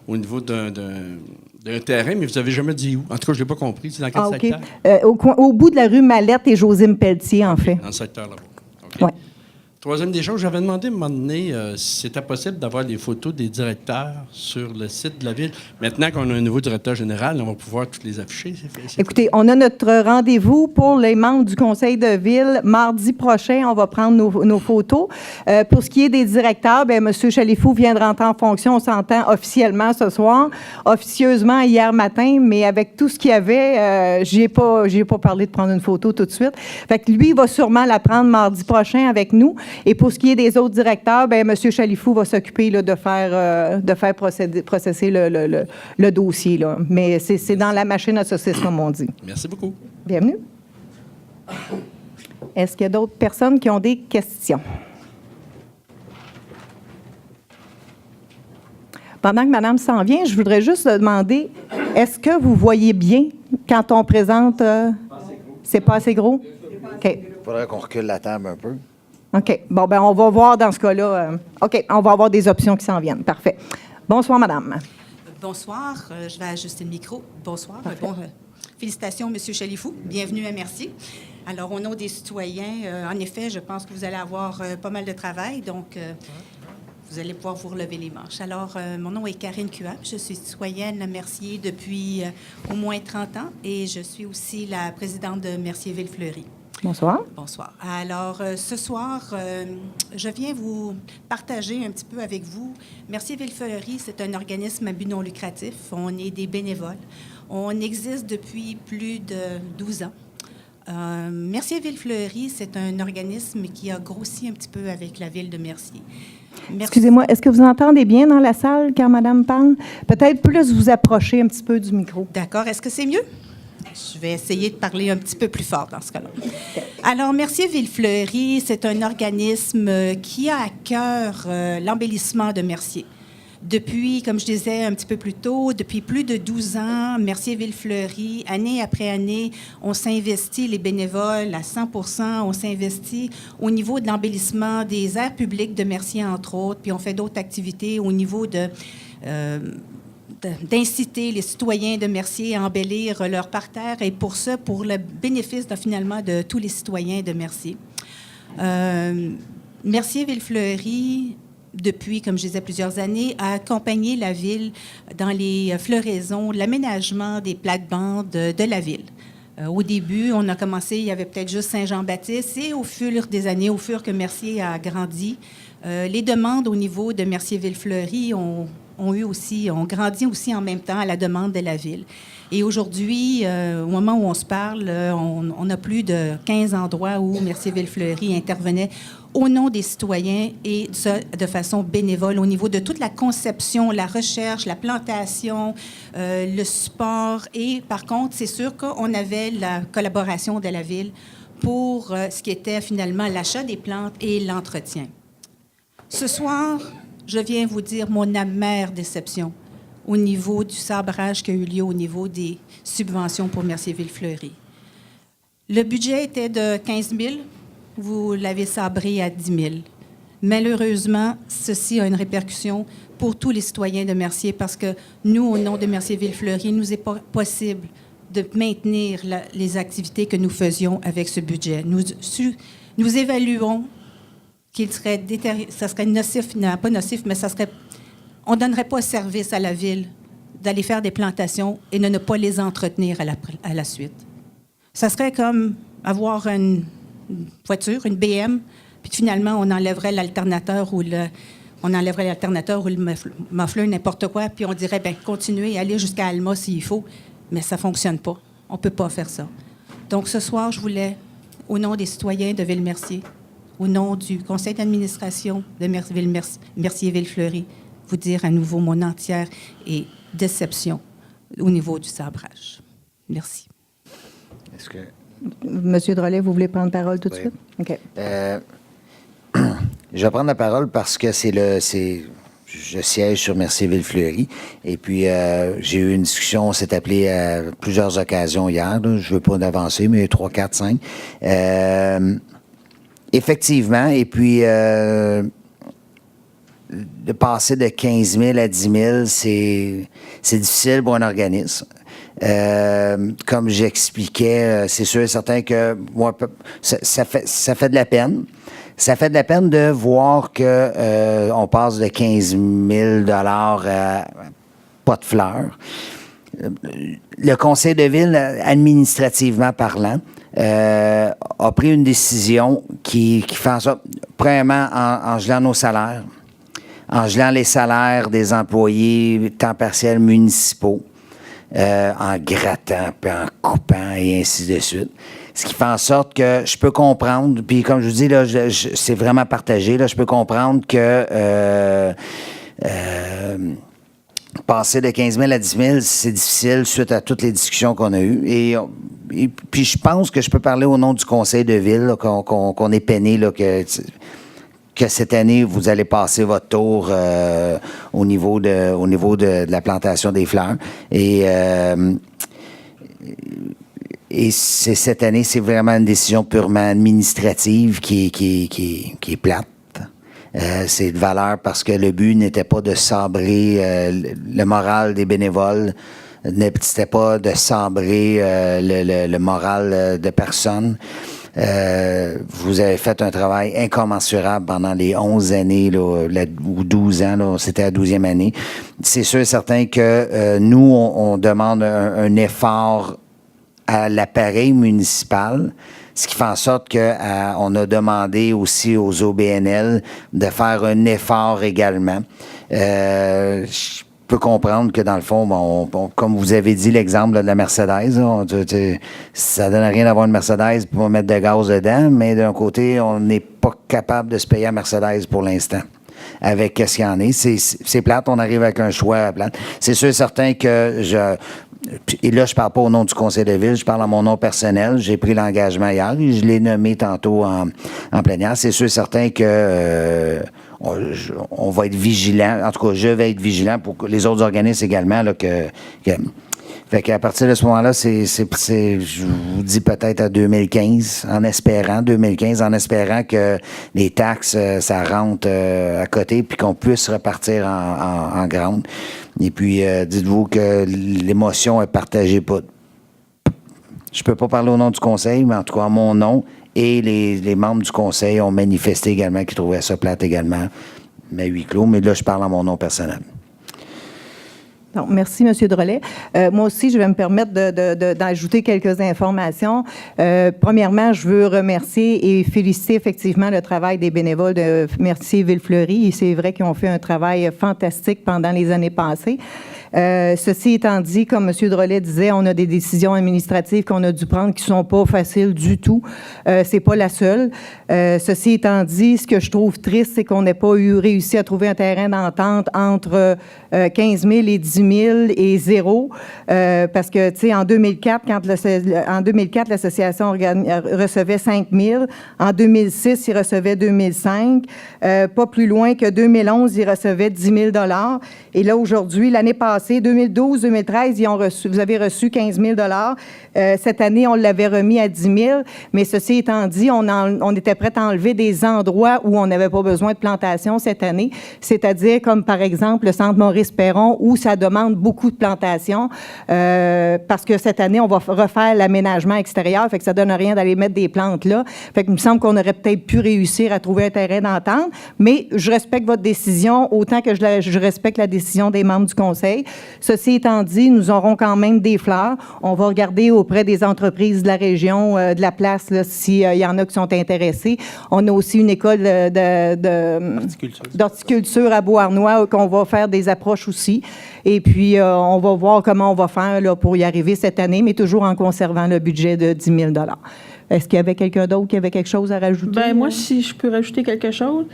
au niveau d'un terrain, mais vous n'avez jamais dit où. En tout cas, je ne l'ai pas compris. C'est dans quel secteur? Au bout de la rue Mallette et Josime Pelletier, en fait. Dans le secteur là-bas. OK. Oui. Troisième des choses, j'avais demandé à un moment donné si c'était possible d'avoir les photos des directeurs sur le site de la Ville. Maintenant qu'on a un nouveau directeur général, on va pouvoir toutes les afficher. Écoutez, on a notre rendez-vous pour les membres du conseil de ville. Mardi prochain, on va prendre nos photos. Pour ce qui est des directeurs, bien, M. Chalifou vient de rentrer en fonction. On s'entend officiellement ce soir, officieusement hier matin, mais avec tout ce qu'il y avait, j'y ai pas parlé de prendre une photo tout de suite. Fait que lui, il va sûrement la prendre mardi prochain avec nous. Et pour ce qui est des autres directeurs, bien, M. Chalifou va s'occuper là, de faire processer le dossier. Là. Mais c'est dans la machine à saucisse, comme on dit. Merci beaucoup. Bienvenue. Est-ce qu'il y a d'autres personnes qui ont des questions? Pendant que Madame s'en vient, je voudrais juste demander, est-ce que vous voyez bien quand on présente... C'est pas assez gros? OK. Il faudrait qu'on recule la table un peu. OK. Bon, ben on va voir dans ce cas-là. OK, on va avoir des options qui s'en viennent. Parfait. Bonsoir, madame. Bonsoir. Je vais ajuster le micro. Bonsoir. Félicitations, M. Chalifou. Bienvenue à Mercier. Alors, au nom des citoyens, en effet, je pense que vous allez avoir pas mal de travail, donc vous allez pouvoir vous relever les manches. Alors, mon nom est Karine Cuap. Je suis citoyenne à Mercier depuis au moins 30 ans et je suis aussi la présidente de Mercier-Ville-Fleury. Bonsoir. Bonsoir. Alors, ce soir, je viens vous partager un petit peu avec vous. Mercier-Ville-Fleury, c'est un organisme à but non lucratif. On est des bénévoles. On existe depuis plus de 12 ans. Mercier-Ville-Fleury, c'est un organisme qui a grossi un petit peu avec la ville de Mercier. Excusez-moi, est-ce que vous entendez bien dans la salle quand madame parle? Peut-être plus vous approcher un petit peu du micro. D'accord. Est-ce que c'est mieux? Je vais essayer de parler un petit peu plus fort dans ce cas-là. Alors, Mercier-Ville-Fleury, c'est un organisme qui a à cœur l'embellissement de Mercier. Depuis, comme je disais un petit peu plus tôt, depuis plus de 12 ans, Mercier-Ville-Fleury, année après année, on s'investit, les bénévoles, à 100 %, on s'investit au niveau de l'embellissement des aires publiques de Mercier, entre autres, puis on fait d'autres activités au niveau d'inciter les citoyens de Mercier à embellir leur parterre et pour ça, pour le bénéfice finalement de tous les citoyens de Mercier. Mercier-Ville-Fleury, depuis, comme je disais, plusieurs années, a accompagné la ville dans les floraisons, l'aménagement des plates-bandes de la ville. Au début, on a commencé, il y avait peut-être juste Saint-Jean-Baptiste et au fur des années, au fur que Mercier a grandi, les demandes au niveau de Mercier-Ville-Fleury ont grandi aussi en même temps à la demande de la ville. Et aujourd'hui, au moment où on se parle, on a plus de 15 endroits où Mercier-Ville-Fleury intervenait au nom des citoyens et ça de façon bénévole au niveau de toute la conception, la recherche, la plantation, le support. Et par contre, c'est sûr qu'on avait la collaboration de la ville pour ce qui était finalement l'achat des plantes et l'entretien. Ce soir, je viens vous dire mon amère déception au niveau du sabrage qui a eu lieu au niveau des subventions pour Mercier-Ville-Fleury. Le budget était de 15 000. Vous l'avez sabré à 10 000. Malheureusement, ceci a une répercussion pour tous les citoyens de Mercier parce que nous, au nom de Mercier-Ville-Fleury, il nous est pas possible de maintenir les activités que nous faisions avec ce budget. Nous évaluons qu'il serait ça serait nocif, non, pas nocif, mais ça serait, on ne donnerait pas service à la ville d'aller faire des plantations et de ne pas les entretenir à la suite. Ça serait comme avoir une voiture, une BM, puis finalement, on enlèverait l'alternateur ou le muffler, n'importe quoi, puis on dirait, bien, continuez, allez jusqu'à Alma s'il faut, mais ça ne fonctionne pas. On ne peut pas faire ça. Donc, ce soir, je voulais, au nom des citoyens de Ville-Mercier, au nom du conseil d'administration de Mercier-Ville-Fleury, vous dire à nouveau mon entière déception au niveau du sabrage. Merci. Est-ce que... Monsieur Drolet, vous voulez prendre la parole tout de suite? OK. Je vais prendre la parole parce que je siège sur Mercier-Ville-Fleury. Et puis, j'ai eu une discussion, on s'est appelé à plusieurs occasions hier. Là, je ne veux pas d'avancer, mais 3, 4, 5. Effectivement, et puis de passer de 15 000 à 10 000, c'est difficile pour un organisme. Comme j'expliquais, c'est sûr et certain que moi, ça fait de la peine. Ça fait de la peine de voir que on passe de 15 000 à pas de fleurs. Le conseil de ville, administrativement parlant, a pris une décision qui fait en sorte, premièrement, en gelant nos salaires, en gelant les salaires des employés temps partiel municipaux, en grattant, puis en coupant, et ainsi de suite. Ce qui fait en sorte que je peux comprendre, puis comme je vous dis, là, c'est vraiment partagé, là, je peux comprendre que passer de 15 000 à 10 000, c'est difficile suite à toutes les discussions qu'on a eues. Et puis je pense que je peux parler au nom du conseil de ville, là, qu'on est peiné, là, que cette année, vous allez passer votre tour au niveau de la plantation des fleurs. Et Et cette année, c'est vraiment une décision purement administrative qui est plate. C'est de valeur parce que le but n'était pas de sabrer le moral des bénévoles, c'était pas de sabrer le moral de personne. Vous avez fait un travail incommensurable pendant les 11 années là, ou 12 ans, là, c'était la 12e année. C'est sûr et certain que nous, on demande un effort à l'appareil municipal, ce qui fait en sorte qu'on a demandé aussi aux OBNL de faire un effort également. Je peux comprendre que dans le fond, comme vous avez dit l'exemple là, de la Mercedes, là, ça donne rien d'avoir une Mercedes pour mettre de gaz dedans, mais d'un côté, on n'est pas capable de se payer à Mercedes pour l'instant. Avec ce qu'il y en est. C'est plate, on arrive avec un choix plate. C'est sûr et certain que et là, je parle pas au nom du conseil de ville, je parle à mon nom personnel. J'ai pris l'engagement hier et je l'ai nommé tantôt en plénière. C'est sûr et certain que on va être vigilant. En tout cas, je vais être vigilant pour que les autres organismes également là, fait qu'à partir de ce moment-là, je vous dis peut-être à 2015, en espérant que les taxes, ça rentre à côté, puis qu'on puisse repartir en grande. Et puis, dites-vous que l'émotion est partagée. Je peux pas parler au nom du conseil, mais en tout cas, à mon nom, et les membres du conseil ont manifesté également qu'ils trouvaient ça plate également, mais huis clos. Mais là, je parle à mon nom personnel. Donc, merci, M. Drolet. Moi aussi, je vais me permettre d'ajouter quelques informations. Premièrement, je veux remercier et féliciter effectivement le travail des bénévoles de Mercier Villefleury. Et c'est vrai qu'ils ont fait un travail fantastique pendant les années passées. Ceci étant dit, comme M. Drolet disait, on a des décisions administratives qu'on a dû prendre qui ne sont pas faciles du tout. C'est pas la seule. Ceci étant dit, ce que je trouve triste, c'est qu'on n'ait pas réussi à trouver un terrain d'entente entre 15 000 et 10 000 et zéro. Parce que, tu sais, en 2004, l'association recevait 5 000. En 2006, il recevait 2 500. Pas plus loin que 2011, il recevait 10 000 $. Et là, aujourd'hui, l'année passée, 2012-2013, vous avez reçu 15 000 $. Cette année, on l'avait remis à 10 000. Mais ceci étant dit, on était prêt à enlever des endroits où on n'avait pas besoin de plantation cette année. C'est-à-dire, comme par exemple, le centre Maurice-Perron, où ça demande beaucoup de plantation. Parce que cette année, on va refaire l'aménagement extérieur. Fait que ça donne rien d'aller mettre des plantes là. Fait que il me semble qu'on aurait peut-être pu réussir à trouver un terrain d'entente. Mais je respecte votre décision autant que je respecte la décision des membres du conseil. Ceci étant dit, nous aurons quand même des fleurs. On va regarder auprès des entreprises de la région, de la place, s'il y en a qui sont intéressés. On a aussi une école d'horticulture à Beauharnois qu'on va faire des approches aussi. Et puis, on va voir comment on va faire là, pour y arriver cette année, mais toujours en conservant le budget de 10 000 $. Est-ce qu'il y avait quelqu'un d'autre qui avait quelque chose à rajouter? Bien, moi, si je peux rajouter quelque chose.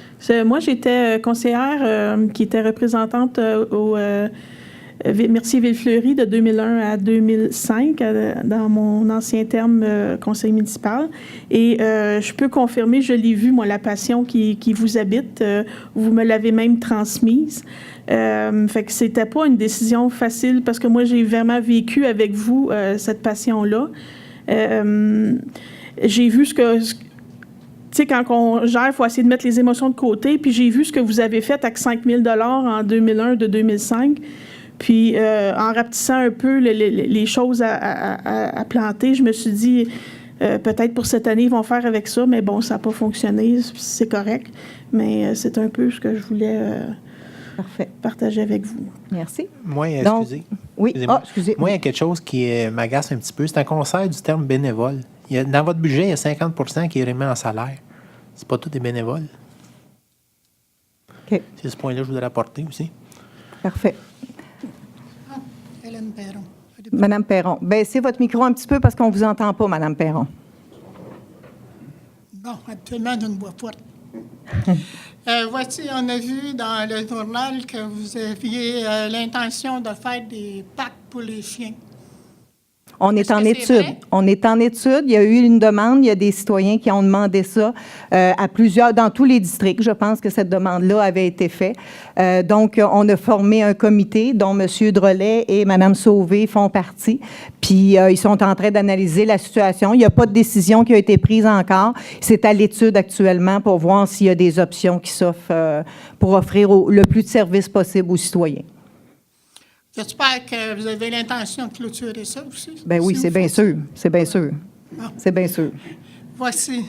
Moi, j'étais conseillère qui était représentante au Mercier Villefleury de 2001 à 2005 dans mon ancien terme conseil municipal. Et je peux confirmer, je l'ai vu, moi, la passion qui vous habite. Vous me l'avez même transmise. Fait que c'était pas une décision facile parce que moi, j'ai vraiment vécu avec vous cette passion-là. J'ai vu tu sais, quand on gère, il faut essayer de mettre les émotions de côté. Puis j'ai vu ce que vous avez fait avec 5 000 $ en 2001 de 2005. Puis en rapetissant un peu les choses à planter, je me suis dit, peut-être pour cette année, ils vont faire avec ça. Mais bon, ça n'a pas fonctionné, c'est correct. Mais c'est un peu ce que je voulais partager avec vous. Merci. Moi, excusez. Oui, excusez. Moi, il y a quelque chose qui m'agace un petit peu. C'est un conseil du terme bénévole. Dans votre budget, il y a 50 % qui est remis en salaire. C'est pas tous des bénévoles. OK. C'est ce point-là que je voudrais apporter aussi. Parfait. Hélène Perron. Madame Perron. Baissez votre micro un petit peu parce qu'on ne vous entend pas, Madame Perron. Bon, actuellement, d'une voix forte. Voici, on a vu dans le journal que vous aviez l'intention de faire des packs pour les chiens. On est Est-ce en que c'est étude. vrai? On est en étude. Il y a eu une demande. Il y a des citoyens qui ont demandé ça à plusieurs, dans tous les districts. Je pense que cette demande-là avait été faite. Donc, on a formé un comité dont M. Drolet et Mme Sauvé font partie. Puis, ils sont en train d'analyser la situation. Il n'y a pas de décision qui a été prise encore. C'est à l'étude actuellement pour voir s'il y a des options qui s'offrent pour offrir le plus de services possible aux citoyens. J'espère que vous avez l'intention de clôturer ça aussi. Ben oui, Si c'est vous bien faites sûr. C'est bien sûr. Bon. C'est bien sûr. Voici.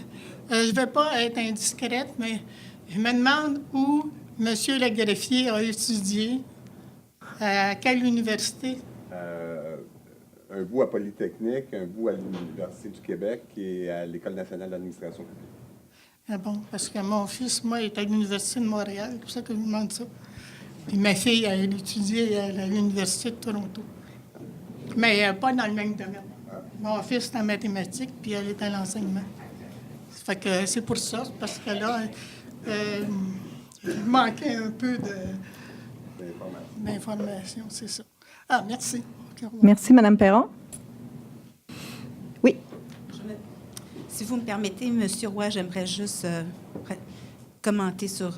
Je ne vais pas être indiscrète, mais je me demande où M. le greffier a étudié, à quelle université. Un bout à Polytechnique, un bout à l'Université du Québec et à l'École nationale d'administration publique. Ah bon, parce que mon fils, moi, est à l'Université de Montréal, c'est pour ça que je me demande ça. Puis ma fille, elle étudié à l'Université de Toronto. Mais pas dans le même domaine. Mon fils est en mathématiques, puis elle est à l'enseignement. Ça fait que c'est pour ça, parce que là, il manquait un peu d'informations, c'est ça. Ah, merci. Merci, Mme Perron. Oui. Si vous me permettez, M. Roy, j'aimerais juste commenter sur...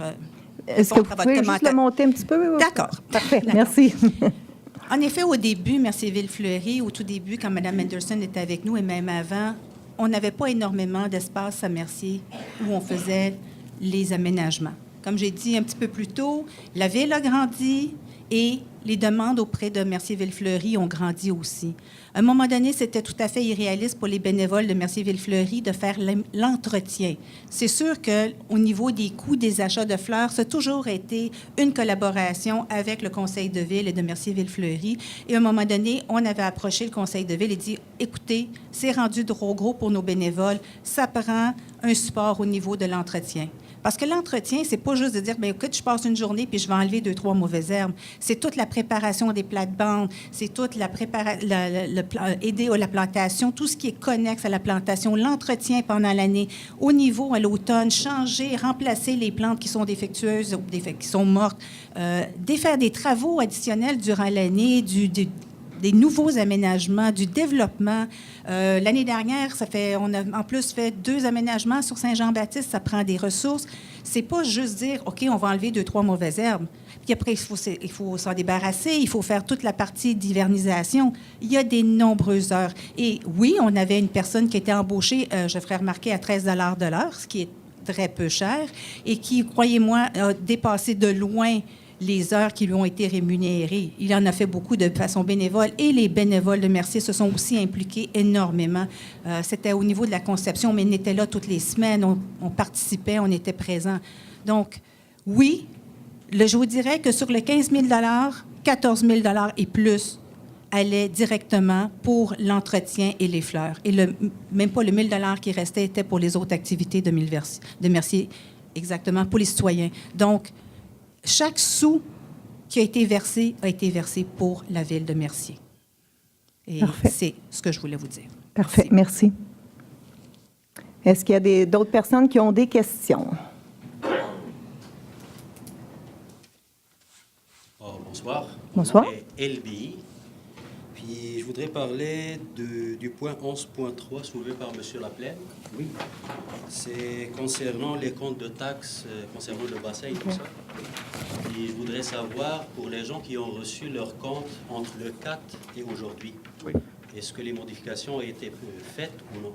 Est-ce que vous pouvez juste le monter un petit peu? D'accord. Parfait, merci. En effet, au début, Mercier-Ville-Fleury, au tout début, quand Mme Anderson était avec nous et même avant, on n'avait pas énormément d'espace à Mercier où on faisait les aménagements. Comme j'ai dit un petit peu plus tôt, la ville a grandi et les demandes auprès de Mercier-Ville-Fleury ont grandi aussi. À un moment donné, c'était tout à fait irréaliste pour les bénévoles de Mercier-Ville-Fleury de faire l'entretien. C'est sûr qu'au niveau des coûts des achats de fleurs, ça a toujours été une collaboration avec le conseil de ville et de Mercier-Ville-Fleury. Et à un moment donné, on avait approché le conseil de ville et dit, écoutez, c'est rendu trop gros pour nos bénévoles, ça prend un support au niveau de l'entretien. Parce que l'entretien, c'est pas juste de dire, bien, écoute, je passe une journée puis je vais enlever 2-3 mauvaises herbes. C'est toute la préparation des plates-bandes, c'est toute la aider à la plantation, tout ce qui est connexe à la plantation, l'entretien pendant l'année. Au niveau, à l'automne, changer, remplacer les plantes qui sont défectueuses ou qui sont mortes, défaire des travaux additionnels durant l'année, des nouveaux aménagements, du développement. L'année dernière, on a en plus fait 2 aménagements sur Saint-Jean-Baptiste. Ça prend des ressources. C'est pas juste dire, OK, on va enlever 2-3 mauvaises herbes. Puis après, il faut s'en débarrasser. Il faut faire toute la partie d'hivernisation. Il y a des nombreuses heures. Et oui, on avait une personne qui était embauchée, je ferai remarquer, à 13 $ de l'heure, ce qui est très peu cher, et qui, croyez-moi, a dépassé de loin les heures qui lui ont été rémunérées. Il en a fait beaucoup de façon bénévole et les bénévoles de Mercier se sont aussi impliqués énormément. C'était au niveau de la conception, mais on était là toutes les semaines, on participait, on était présents. Donc, oui, je vous dirais que sur le 15 000 $, 14 000 $ et plus allaient directement pour l'entretien et les fleurs. Et même pas le 1 000 $ qui restait était pour les autres activités de Mercier, exactement, pour les citoyens. Donc, chaque sou qui a été versé pour la ville de Mercier. Et c'est ce que je voulais vous dire. Parfait, merci. Est-ce qu'il y a d'autres personnes qui ont des questions? Bonsoir. Bonsoir. Mon nom est LBI. Puis je voudrais parler du point 11.3 soulevé par M. Laplaine. Oui. C'est concernant les comptes de taxes, concernant le bassin et tout ça. Et je voudrais savoir, pour les gens qui ont reçu leur compte entre le 4 et aujourd'hui, est-ce que les modifications ont été faites ou non?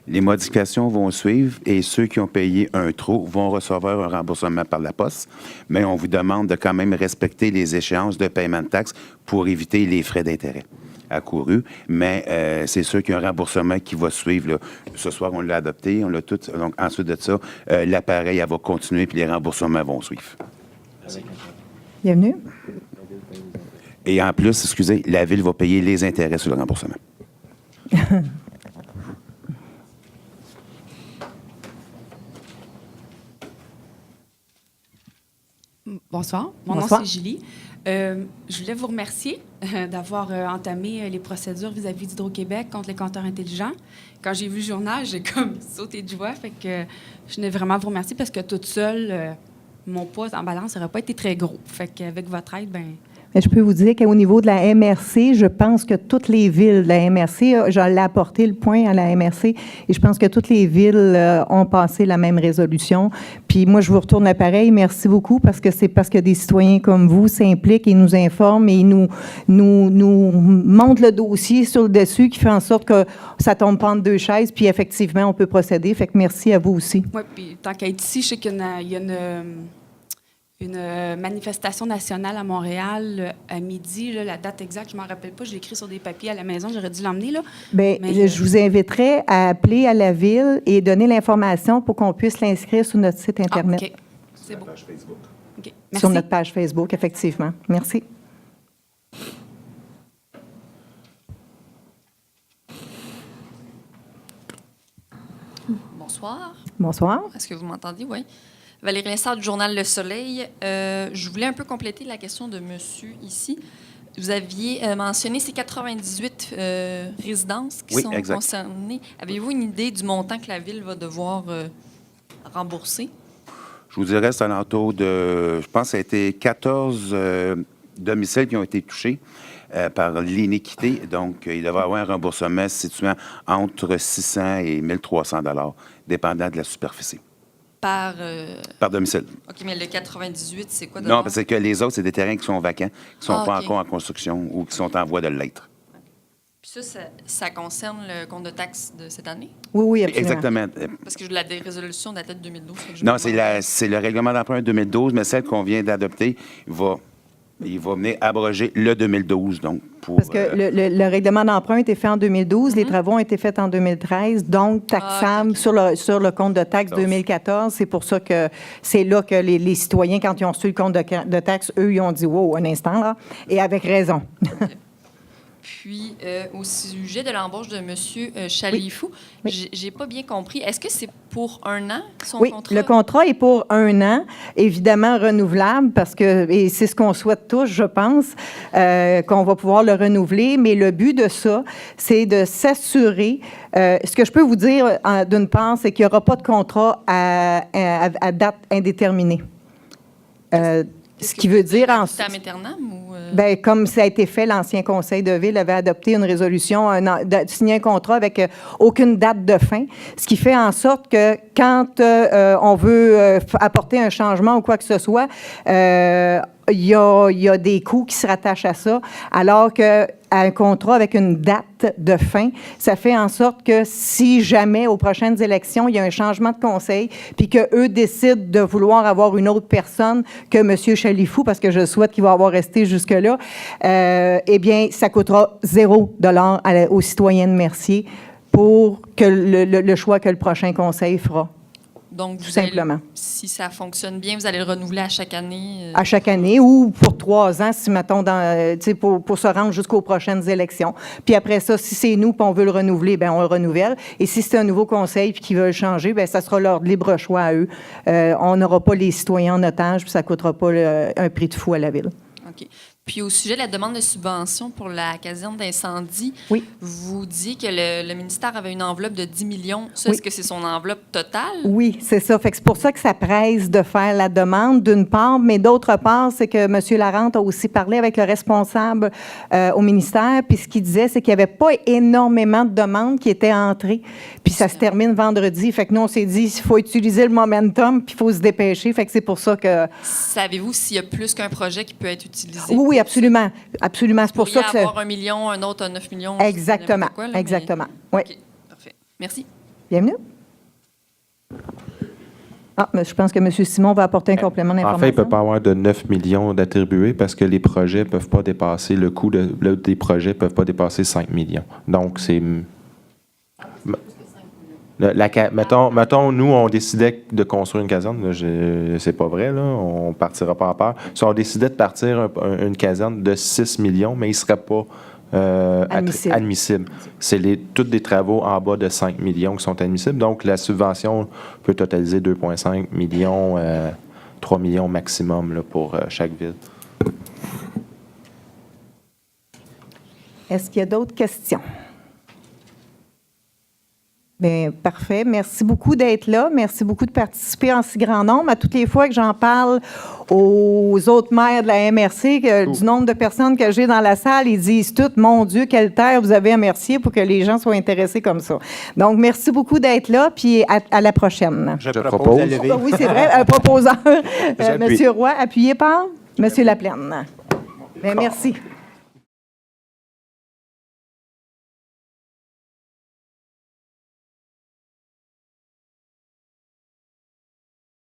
Les modifications vont suivre et ceux qui ont payé un trop vont recevoir un remboursement par la poste, mais on vous demande de quand même respecter les échéances de paiement de taxes pour éviter les frais d'intérêt accourus, mais c'est sûr qu'il y a un remboursement qui va suivre. Là. Ce soir, on l'a adopté, on l'a tout. Donc, ensuite de ça, l'appareil elle va continuer puis les remboursements vont suivre. Merci. Bienvenue. Et en plus, excusez, la Ville va payer les intérêts sur le remboursement. Bonsoir, mon nom c'est Julie. Je voulais vous remercier d'avoir entamé les procédures vis-à-vis d'Hydro-Québec contre les compteurs intelligents. Quand j'ai vu le journal, j'ai comme sauté de joie. Fait que je tenais vraiment à vous remercier parce que toute seule, mon poids en balance n'aurait pas été très gros. Fait qu'avec votre aide, ben Et je peux vous dire qu'au niveau de la MRC, je pense que toutes les villes de la MRC, je l'ai apporté le point à la MRC, et je pense que toutes les villes ont passé la même résolution. Puis moi, je vous retourne l'appareil. Merci beaucoup, parce que des citoyens comme vous s'impliquent et nous informent et nous montrent le dossier sur le dessus, qui fait en sorte que ça tombe pas entre deux chaises, puis effectivement, on peut procéder. Fait que merci à vous aussi. Oui, puis tant qu'à être ici, je sais qu'il y a une manifestation nationale à Montréal à midi. Là, la date exacte, je ne m'en rappelle pas. Je l'ai écrit sur des papiers à la maison. J'aurais dû l'emmener. Bien, je vous inviterai à appeler à la ville et donner l'information pour qu'on puisse l'inscrire sur notre site Internet. OK. C'est beau. Okay. Merci. Sur notre page Facebook, effectivement. Merci. Bonsoir. Bonsoir. Est-ce que vous m'entendez? Oui. Valérie Lessard du journal Le Soleil. Je voulais un peu compléter la question de monsieur ici. Vous aviez mentionné ces 98 résidences qui sont concernées. Avez-vous une idée du montant que la Ville va devoir rembourser? Je vous dirais, c'est un alentour de, je pense que ça a été 14 domiciles qui ont été touchés par l'inéquité. Donc, il devrait y avoir un remboursement situant entre 600 et 1 300 $, dépendant de la superficie. Par domicile. OK, mais le 98, c'est quoi? Non, parce que les autres, c'est des terrains qui sont vacants, qui ne sont pas encore en construction ou qui sont en voie de l'être. Puis ça concerne le compte de taxes de cette année? Oui, absolument. Exactement. Parce que la résolution datait de 2012. Non, c'est le règlement d'emprunt 2012, mais celle qu'on vient d'adopter il va venir abroger le 2012. Donc, parce que le règlement d'emprunt a été fait en 2012, les travaux ont été faits en 2013, donc taxable sur le compte de taxes 2014. C'est pour ça que c'est là que les citoyens, quand ils ont reçu le compte de taxes, eux, ils ont dit « wow, un instant, là », et avec raison. Puis, au sujet de l'embauche de M. Chalifou, j'ai pas bien compris. Est-ce que c'est pour un an, son contrat? Oui, le contrat est pour un an, évidemment renouvelable, et c'est ce qu'on souhaite tous, je pense, qu'on va pouvoir le renouveler. Mais le but de ça, c'est de s'assurer. Ce que je peux vous dire, d'une part, c'est qu'il n'y aura pas de contrat à date indéterminée. Ce qui veut dire en bien, comme ça a été fait, l'ancien conseil de ville avait adopté une résolution, signé un contrat avec aucune date de fin, ce qui fait en sorte que quand on veut apporter un changement ou quoi que ce soit, il y a des coûts qui se rattachent à ça, alors que un contrat avec une date de fin, ça fait en sorte que si jamais aux prochaines élections, il y a un changement de conseil, puis qu'eux décident de vouloir avoir une autre personne que M. Chalifou, parce que je souhaite qu'il va avoir resté jusque-là, eh bien, ça coûtera $0 aux citoyens de Mercier pour que le choix que le prochain conseil fera. Donc, tout simplement. Si ça fonctionne bien, vous allez le renouveler à chaque année? À chaque année ou pour 3 ans, si, mettons, pour se rendre jusqu'aux prochaines élections. Puis après ça, si c'est nous et on veut le renouveler, bien, on le renouvelle. Et si c'est un nouveau conseil puis qu'ils veulent changer, bien, ça sera leur libre choix à eux. On n'aura pas les citoyens en otage puis ça ne coûtera pas un prix de fou à la Ville. OK. Puis au sujet de la demande de subvention pour la caserne d'incendie, vous dites que le ministère avait une enveloppe de 10 millions. Ça, est-ce que c'est son enveloppe totale? Oui, c'est ça. Fait que c'est pour ça que ça presse de faire la demande, d'une part, mais d'autre part, c'est que M. Larente a aussi parlé avec le responsable au ministère, puis ce qu'il disait, c'est qu'il n'y avait pas énormément de demandes qui étaient entrées, puis ça se termine vendredi. Fait que nous, on s'est dit, il faut utiliser le momentum, puis il faut se dépêcher. Fait que c'est pour ça que... Savez-vous s'il y a plus qu'un projet qui peut être utilisé? Oui, absolument. Absolument. C'est pour ça que... avoir 1 million, un autre 9 millions. Exactement. Quoi, là, exactement. Oui. OK, parfait. Merci. Bienvenue. Mais je pense que M. Simon va apporter un complément d'information. En fait, il ne peut pas avoir de 9 millions d'attribués parce que les projets ne peuvent pas dépasser, le coût des projets ne peuvent pas dépasser 5 millions. Donc, c'est... Mettons, nous, on décidait de construire une caserne. C'est pas vrai, là. On partira pas en peur. Si on décidait de partir une caserne de 6 millions, mais il ne serait pas admissible. C'est tous des travaux en bas de 5 millions qui sont admissibles. Donc, la subvention peut totaliser 2,5 millions, 3 millions maximum là, pour chaque ville. Est-ce qu'il y a d'autres questions? Bien, parfait. Merci beaucoup d'être là. Merci beaucoup de participer en si grand nombre. À toutes les fois que j'en parle aux autres maires de la MRC, du nombre de personnes que j'ai dans la salle, ils disent toutes, mon Dieu, quelle terre vous avez à Mercier pour que les gens soient intéressés comme ça. Donc, merci beaucoup d'être là, puis à la prochaine. Je propose de lever. Oui, c'est vrai, un proposeur. Monsieur Roy, appuyé par Monsieur Laplaine. Bien, merci.